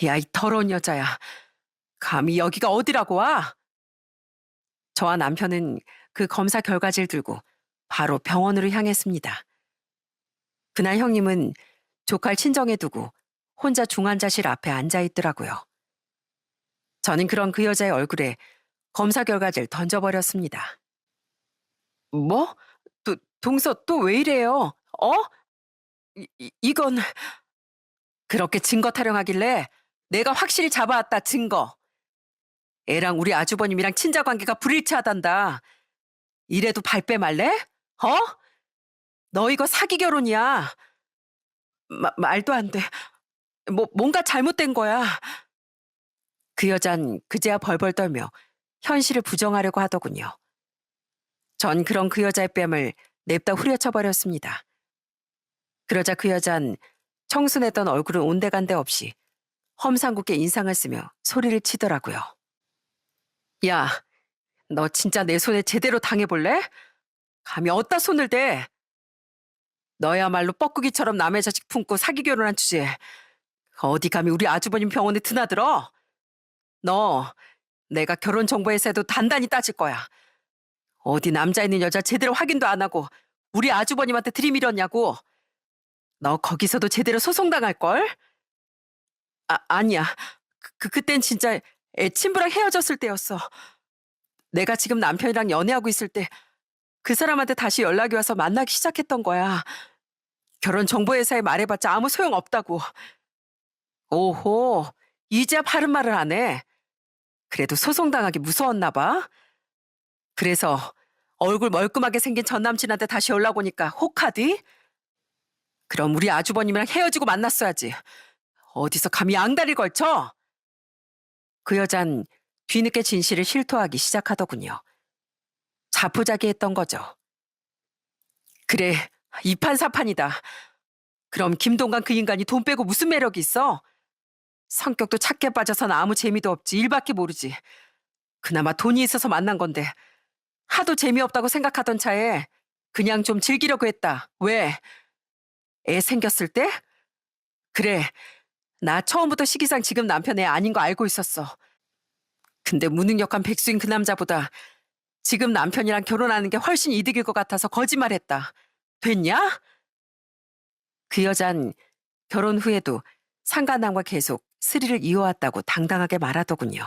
야, 이 더러운 여자야. 감히 여기가 어디라고 와? 저와 남편은 그 검사 결과지를 들고 바로 병원으로 향했습니다. 그날 형님은 조카를 친정에 두고 혼자 중환자실 앞에 앉아 있더라고요. 저는 그런 그 여자의 얼굴에 검사 결과지를 던져버렸습니다. 뭐? 동서 또 왜 이래요? 어? 이건 그렇게 증거 타령하길래 내가 확실히 잡아왔다 증거. 애랑 우리 아주버님이랑 친자 관계가 불일치하단다. 이래도 발뺌 말래? 어? 너 이거 사기 결혼이야. 말도 안 돼. 뭔가 잘못된 거야. 그 여잔 그제야 벌벌 떨며 현실을 부정하려고 하더군요. 전 그런 그 여자의 뺨을 냅다 후려쳐 버렸습니다. 그러자 그 여잔 청순했던 얼굴은 온데간데 없이 험상궂게 인상을 쓰며 소리를 치더라고요. 야, 너 진짜 내 손에 제대로 당해볼래? 감히 어디다 손을 대? 너야말로 뻐꾸기처럼 남의 자식 품고 사기 결혼한 주제에 어디 감히 우리 아주버님 병원에 드나들어? 너 내가 결혼 정보에서도 단단히 따질 거야. 어디 남자 있는 여자 제대로 확인도 안 하고 우리 아주버님한테 들이밀었냐고. 너 거기서도 제대로 소송당할걸? 아니야. 그땐 진짜 애 친부랑 헤어졌을 때였어. 내가 지금 남편이랑 연애하고 있을 때 그 사람한테 다시 연락이 와서 만나기 시작했던 거야. 결혼 정보회사에 말해봤자 아무 소용 없다고. 오호, 이제야 바른 말을 하네. 그래도 소송당하기 무서웠나 봐. 그래서 얼굴 멀끔하게 생긴 전 남친한테 다시 연락 오니까 혹하디? 그럼 우리 아주버님이랑 헤어지고 만났어야지. 어디서 감히 앙다리 걸쳐? 그 여잔 뒤늦게 진실을 실토하기 시작하더군요. 자포자기했던 거죠. 그래, 이판사판이다. 그럼 김동관 그 인간이 돈 빼고 무슨 매력이 있어? 성격도 착해 빠져선 아무 재미도 없지. 일밖에 모르지. 그나마 돈이 있어서 만난 건데 하도 재미없다고 생각하던 차에 그냥 좀 즐기려고 했다. 왜? 애 생겼을 때? 그래, 나 처음부터 시기상 지금 남편 애 아닌 거 알고 있었어. 근데 무능력한 백수인 그 남자보다 지금 남편이랑 결혼하는 게 훨씬 이득일 것 같아서 거짓말했다. 됐냐? 그 여잔 결혼 후에도 상간남과 계속 스릴을 이어왔다고 당당하게 말하더군요.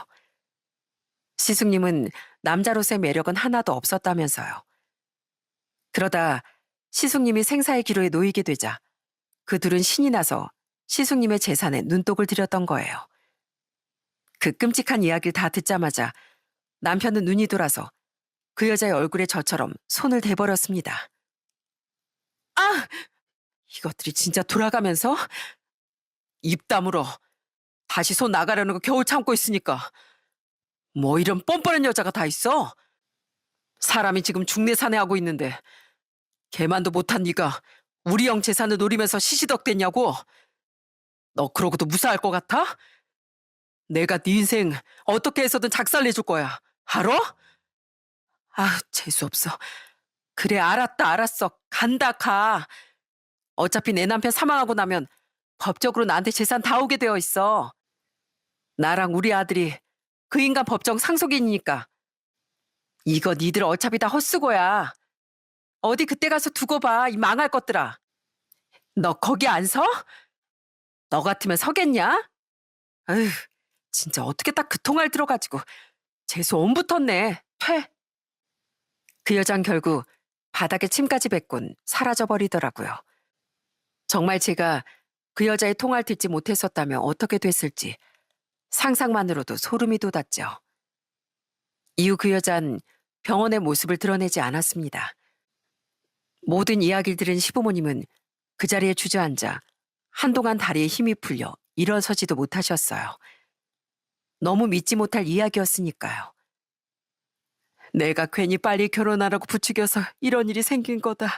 시숙님은 남자로서의 매력은 하나도 없었다면서요. 그러다 시숙님이 생사의 기로에 놓이게 되자 그 둘은 신이 나서 시숙님의 재산에 눈독을 들였던 거예요. 그 끔찍한 이야기를 다 듣자마자 남편은 눈이 돌아서 그 여자의 얼굴에 저처럼 손을 대버렸습니다. 아! 이것들이 진짜 돌아가면서 입 다물어. 다시 손 나가려는 거 겨우 참고 있으니까. 뭐 이런 뻔뻔한 여자가 다 있어? 사람이 지금 중내사내하고 있는데 개만도 못한 네가 우리 형 재산을 노리면서 시시덕댔냐고? 너 그러고도 무사할 것 같아? 내가 네 인생 어떻게 해서든 작살내줄 거야. 알아? 아, 재수없어. 그래, 알았다, 알았어. 간다, 가. 어차피 내 남편 사망하고 나면 법적으로 나한테 재산 다 오게 되어 있어. 나랑 우리 아들이 그 인간 법정 상속인이니까. 이거 니들 어차피 다 헛수고야. 어디 그때 가서 두고 봐, 이 망할 것들아. 너 거기 안 서? 너 같으면 서겠냐? 아휴, 진짜 어떻게 딱 그 통알 들어가지고 재수 온 붙었네. 퇴. 그 여잔 결국 바닥에 침까지 뱉곤 사라져버리더라고요. 정말 제가 그 여자의 통화를 듣지 못했었다면 어떻게 됐을지 상상만으로도 소름이 돋았죠. 이후 그 여잔 병원의 모습을 드러내지 않았습니다. 모든 이야기를 들은 시부모님은 그 자리에 주저앉아 한동안 다리에 힘이 풀려 일어서지도 못하셨어요. 너무 믿지 못할 이야기였으니까요. 내가 괜히 빨리 결혼하라고 부추겨서 이런 일이 생긴 거다.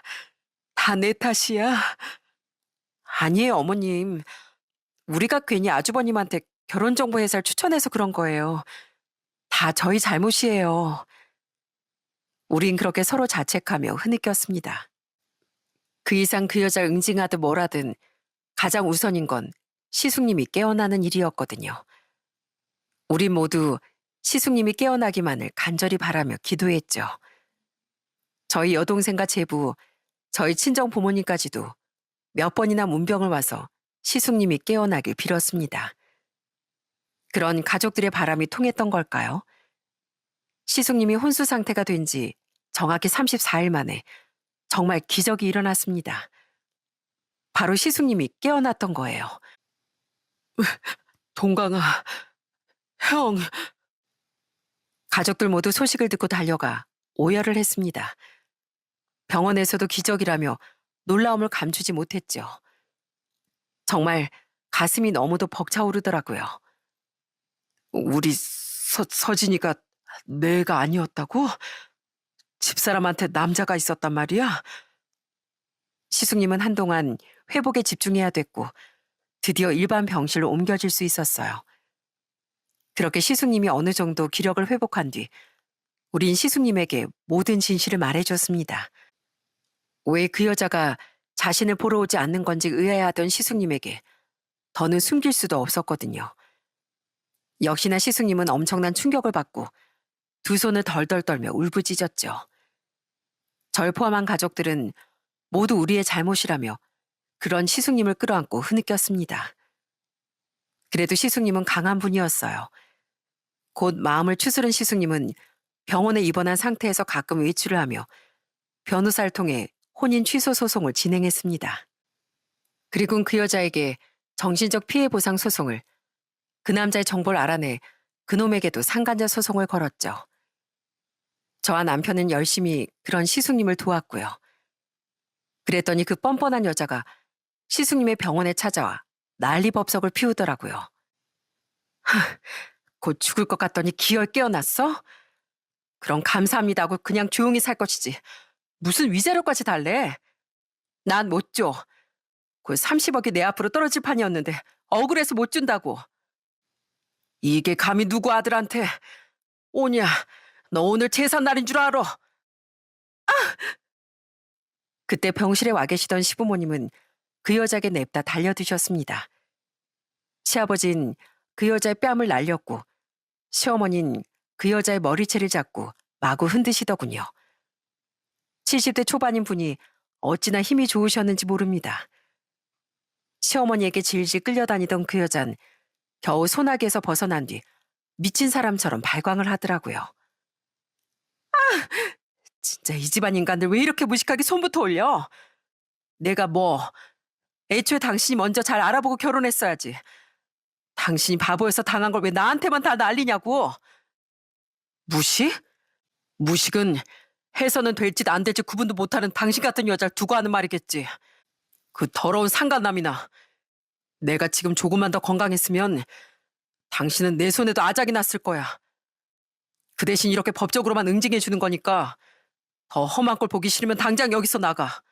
다 내 탓이야. 아니에요, 어머님. 우리가 괜히 아주버님한테 결혼정보회사를 추천해서 그런 거예요. 다 저희 잘못이에요. 우린 그렇게 서로 자책하며 흐느꼈습니다. 그 이상 그 여자 응징하든 뭐라든 가장 우선인 건 시숙님이 깨어나는 일이었거든요. 우린 모두 시숙님이 깨어나기만을 간절히 바라며 기도했죠. 저희 여동생과 제부, 저희 친정 부모님까지도 몇 번이나 문병을 와서 시숙님이 깨어나길 빌었습니다. 그런 가족들의 바람이 통했던 걸까요? 시숙님이 혼수 상태가 된 지 정확히 34일 만에 정말 기적이 일어났습니다. 바로 시숙님이 깨어났던 거예요. 동강아, 형. 가족들 모두 소식을 듣고 달려가 오열을 했습니다. 병원에서도 기적이라며 놀라움을 감추지 못했죠. 정말 가슴이 너무도 벅차오르더라고요. 우리 서진이가 내가 아니었다고? 집사람한테 남자가 있었단 말이야? 시숙님은 한동안 회복에 집중해야 됐고 드디어 일반 병실로 옮겨질 수 있었어요. 그렇게 시숙님이 어느 정도 기력을 회복한 뒤 우린 시숙님에게 모든 진실을 말해줬습니다. 왜 그 여자가 자신을 보러 오지 않는 건지 의아해하던 시숙님에게 더는 숨길 수도 없었거든요. 역시나 시숙님은 엄청난 충격을 받고 두 손을 덜덜 떨며 울부짖었죠. 절 포함한 가족들은 모두 우리의 잘못이라며 그런 시숙님을 끌어안고 흐느꼈습니다. 그래도 시숙님은 강한 분이었어요. 곧 마음을 추스른 시숙님은 병원에 입원한 상태에서 가끔 외출을 하며 변호사를 통해 혼인 취소 소송을 진행했습니다. 그리고는 그 여자에게 정신적 피해 보상 소송을, 그 남자의 정보를 알아내 그놈에게도 상간자 소송을 걸었죠. 저와 남편은 열심히 그런 시숙님을 도왔고요. 그랬더니 그 뻔뻔한 여자가 시숙님의 병원에 찾아와 난리법석을 피우더라고요. 곧 죽을 것 같더니 기어이 깨어났어? 그럼 감사합니다 하고 그냥 조용히 살 것이지. 무슨 위자료까지 달래? 난 못 줘. 그 30억이 내 앞으로 떨어질 판이었는데 억울해서 못 준다고. 이게 감히 누구 아들한테. 오냐, 너 오늘 제삿 날인 줄 알아? 그때 병실에 와 계시던 시부모님은 그 여자에게 냅다 달려드셨습니다. 시아버진 그 여자의 뺨을 날렸고 시어머니는 그 여자의 머리채를 잡고 마구 흔드시더군요. 70대 초반인 분이 어찌나 힘이 좋으셨는지 모릅니다. 시어머니에게 질질 끌려다니던 그 여잔 겨우 소나기에서 벗어난 뒤 미친 사람처럼 발광을 하더라고요. 진짜 이 집안 인간들 왜 이렇게 무식하게 손부터 올려? 내가 뭐 애초에 당신이 먼저 잘 알아보고 결혼했어야지. 당신이 바보여서 당한 걸 왜 나한테만 다 날리냐고. 무식? 무식은 해서는 될짓 안 될짓 구분도 못하는 당신 같은 여자를 두고 하는 말이겠지. 그 더러운 상간남이나. 내가 지금 조금만 더 건강했으면 당신은 내 손에도 아작이 났을 거야. 그 대신 이렇게 법적으로만 응징해 주는 거니까 더 험한 꼴 보기 싫으면 당장 여기서 나가.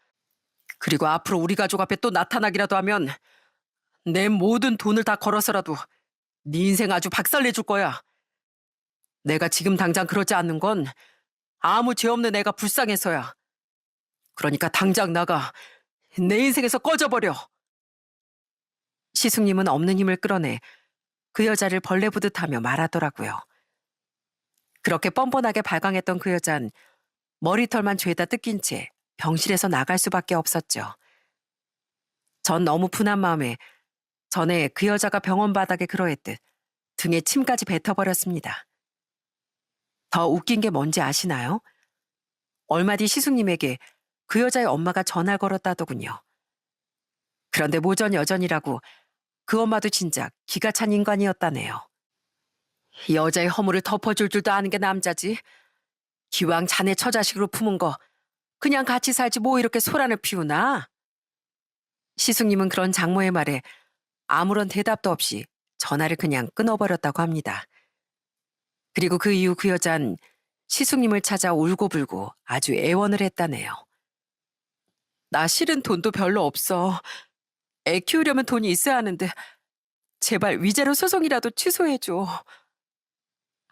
그리고 앞으로 우리 가족 앞에 또 나타나기라도 하면 내 모든 돈을 다 걸어서라도 네 인생 아주 박살내줄 거야. 내가 지금 당장 그러지 않는 건 아무 죄 없는 애가 불쌍해서야. 그러니까 당장 나가. 내 인생에서 꺼져버려. 시숙님은 없는 힘을 끌어내 그 여자를 벌레 보듯 하며 말하더라고요. 그렇게 뻔뻔하게 발광했던 그 여잔 머리털만 죄다 뜯긴 채 병실에서 나갈 수밖에 없었죠. 전 너무 분한 마음에 전에 그 여자가 병원 바닥에 그러했듯 등에 침까지 뱉어버렸습니다. 더 웃긴 게 뭔지 아시나요? 얼마 뒤 시숙님에게 그 여자의 엄마가 전화를 걸었다더군요. 그런데 모전 여전이라고 그 엄마도 진작 기가 찬 인간이었다네요. 여자의 허물을 덮어줄 줄도 아는 게 남자지. 기왕 자네 처자식으로 품은 거 그냥 같이 살지 뭐 이렇게 소란을 피우나? 시숙님은 그런 장모의 말에 아무런 대답도 없이 전화를 그냥 끊어버렸다고 합니다. 그리고 그 이후 그 여잔 시숙님을 찾아 울고불고 아주 애원을 했다네요. 나 실은 돈도 별로 없어. 애 키우려면 돈이 있어야 하는데 제발 위자료 소송이라도 취소해줘.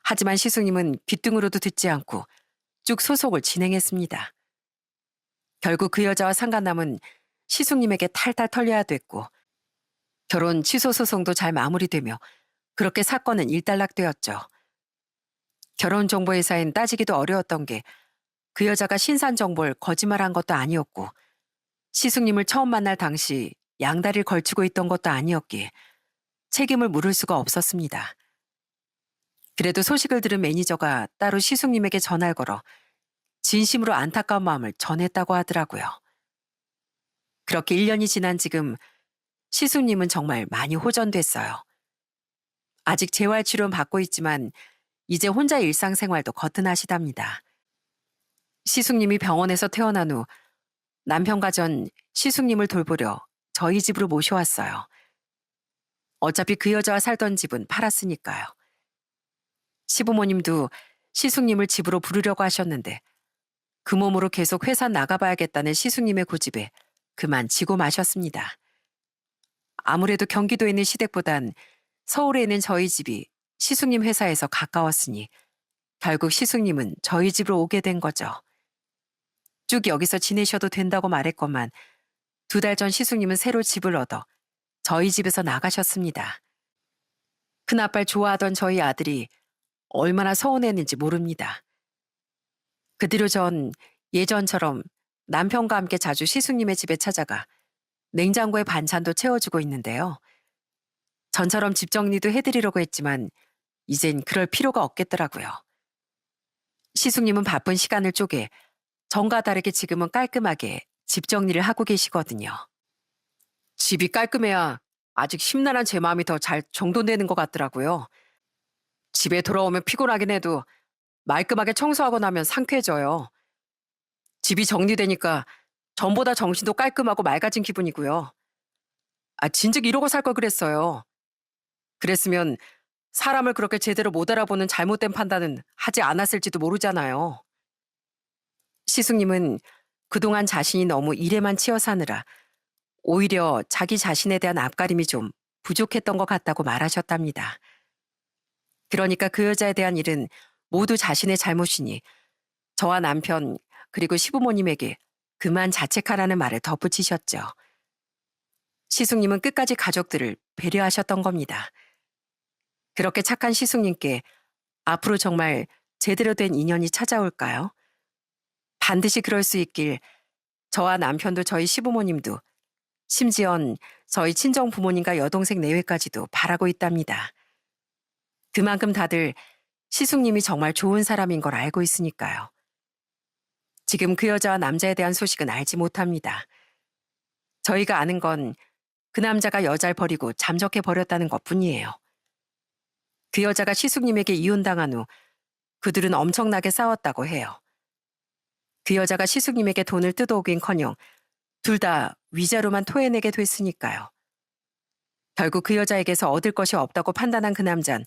하지만 시숙님은 귓등으로도 듣지 않고 쭉 소송을 진행했습니다. 결국 그 여자와 상간남은 시숙님에게 탈탈 털려야 됐고 결혼 취소 소송도 잘 마무리되며 그렇게 사건은 일단락되었죠. 결혼정보회사엔 따지기도 어려웠던 게 그 여자가 신산정보를 거짓말한 것도 아니었고 시숙님을 처음 만날 당시 양다리를 걸치고 있던 것도 아니었기에 책임을 물을 수가 없었습니다. 그래도 소식을 들은 매니저가 따로 시숙님에게 전화를 걸어 진심으로 안타까운 마음을 전했다고 하더라고요. 그렇게 1년이 지난 지금 시숙님은 정말 많이 호전됐어요. 아직 재활치료는 받고 있지만 이제 혼자 일상생활도 거뜬하시답니다. 시숙님이 병원에서 퇴원한 후 남편과 전 시숙님을 돌보려 저희 집으로 모셔왔어요. 어차피 그 여자와 살던 집은 팔았으니까요. 시부모님도 시숙님을 집으로 부르려고 하셨는데 그 몸으로 계속 회사 나가봐야겠다는 시숙님의 고집에 그만 지고 마셨습니다. 아무래도 경기도에 있는 시댁보단 서울에 있는 저희 집이 시숙님 회사에서 가까웠으니 결국 시숙님은 저희 집으로 오게 된 거죠. 쭉 여기서 지내셔도 된다고 말했건만 2달 전 시숙님은 새로 집을 얻어 저희 집에서 나가셨습니다. 큰아빠를 좋아하던 저희 아들이 얼마나 서운했는지 모릅니다. 그 뒤로 전 예전처럼 남편과 함께 자주 시숙님의 집에 찾아가 냉장고에 반찬도 채워주고 있는데요. 전처럼 집 정리도 해드리려고 했지만 이젠 그럴 필요가 없겠더라고요. 시숙님은 바쁜 시간을 쪼개 전과 다르게 지금은 깔끔하게 집 정리를 하고 계시거든요. 집이 깔끔해야 아직 심란한 제 마음이 더 잘 정돈되는 것 같더라고요. 집에 돌아오면 피곤하긴 해도 말끔하게 청소하고 나면 상쾌해져요. 집이 정리되니까 전보다 정신도 깔끔하고 맑아진 기분이고요. 진즉 이러고 살 걸 그랬어요. 그랬으면 사람을 그렇게 제대로 못 알아보는 잘못된 판단은 하지 않았을지도 모르잖아요. 시숙님은 그동안 자신이 너무 일에만 치여 사느라 오히려 자기 자신에 대한 앞가림이 좀 부족했던 것 같다고 말하셨답니다. 그러니까 그 여자에 대한 일은 모두 자신의 잘못이니 저와 남편 그리고 시부모님에게 그만 자책하라는 말을 덧붙이셨죠. 시숙님은 끝까지 가족들을 배려하셨던 겁니다. 그렇게 착한 시숙님께 앞으로 정말 제대로 된 인연이 찾아올까요? 반드시 그럴 수 있길 저와 남편도 저희 시부모님도 심지언 저희 친정 부모님과 여동생 내외까지도 바라고 있답니다. 그만큼 다들 시숙님이 정말 좋은 사람인 걸 알고 있으니까요. 지금 그 여자와 남자에 대한 소식은 알지 못합니다. 저희가 아는 건 그 남자가 여자를 버리고 잠적해 버렸다는 것뿐이에요. 그 여자가 시숙님에게 이혼당한 후 그들은 엄청나게 싸웠다고 해요. 그 여자가 시숙님에게 돈을 뜯어오긴커녕 둘 다 위자료만 토해내게 됐으니까요. 결국 그 여자에게서 얻을 것이 없다고 판단한 그 남잔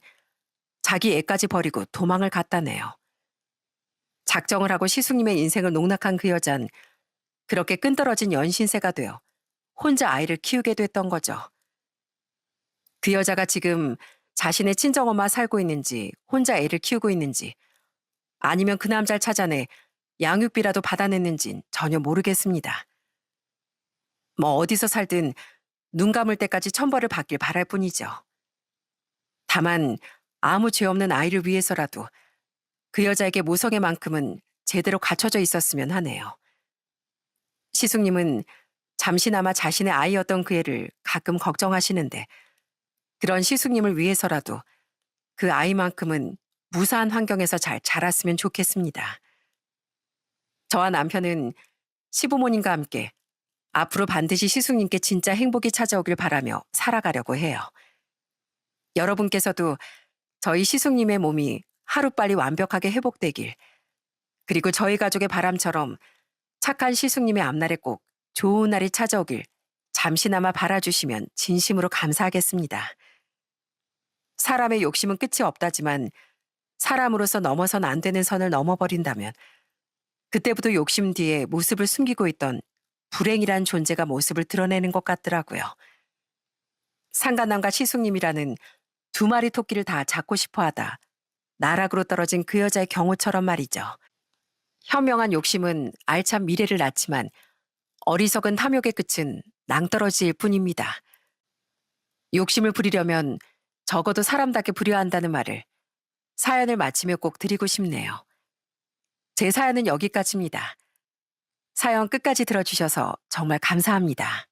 자기 애까지 버리고 도망을 갔다네요. 작정을 하고 시숙님의 인생을 농락한 그 여잔 그렇게 끈떨어진 연신세가 되어 혼자 아이를 키우게 됐던 거죠. 그 여자가 지금 자신의 친정엄마 살고 있는지 혼자 애를 키우고 있는지 아니면 그 남자를 찾아내 양육비라도 받아냈는진 전혀 모르겠습니다. 뭐 어디서 살든 눈 감을 때까지 천벌을 받길 바랄 뿐이죠. 다만 아무 죄 없는 아이를 위해서라도 그 여자에게 모성애만큼은 제대로 갖춰져 있었으면 하네요. 시숙님은 잠시나마 자신의 아이였던 그 애를 가끔 걱정하시는데 그런 시숙님을 위해서라도 그 아이만큼은 무사한 환경에서 잘 자랐으면 좋겠습니다. 저와 남편은 시부모님과 함께 앞으로 반드시 시숙님께 진짜 행복이 찾아오길 바라며 살아가려고 해요. 여러분께서도 저희 시숙님의 몸이 하루빨리 완벽하게 회복되길, 그리고 저희 가족의 바람처럼 착한 시숙님의 앞날에 꼭 좋은 날이 찾아오길 잠시나마 바라주시면 진심으로 감사하겠습니다. 사람의 욕심은 끝이 없다지만 사람으로서 넘어선 안 되는 선을 넘어버린다면 그때부터 욕심 뒤에 모습을 숨기고 있던 불행이란 존재가 모습을 드러내는 것 같더라고요. 상간남과 시숙님이라는 두 마리 토끼를 다 잡고 싶어하다 나락으로 떨어진 그 여자의 경우처럼 말이죠. 현명한 욕심은 알찬 미래를 낳지만 어리석은 탐욕의 끝은 낭떠러지일 뿐입니다. 욕심을 부리려면 적어도 사람답게 부려야 한다는 말을 사연을 마치며 꼭 드리고 싶네요. 제 사연은 여기까지입니다. 사연 끝까지 들어주셔서 정말 감사합니다.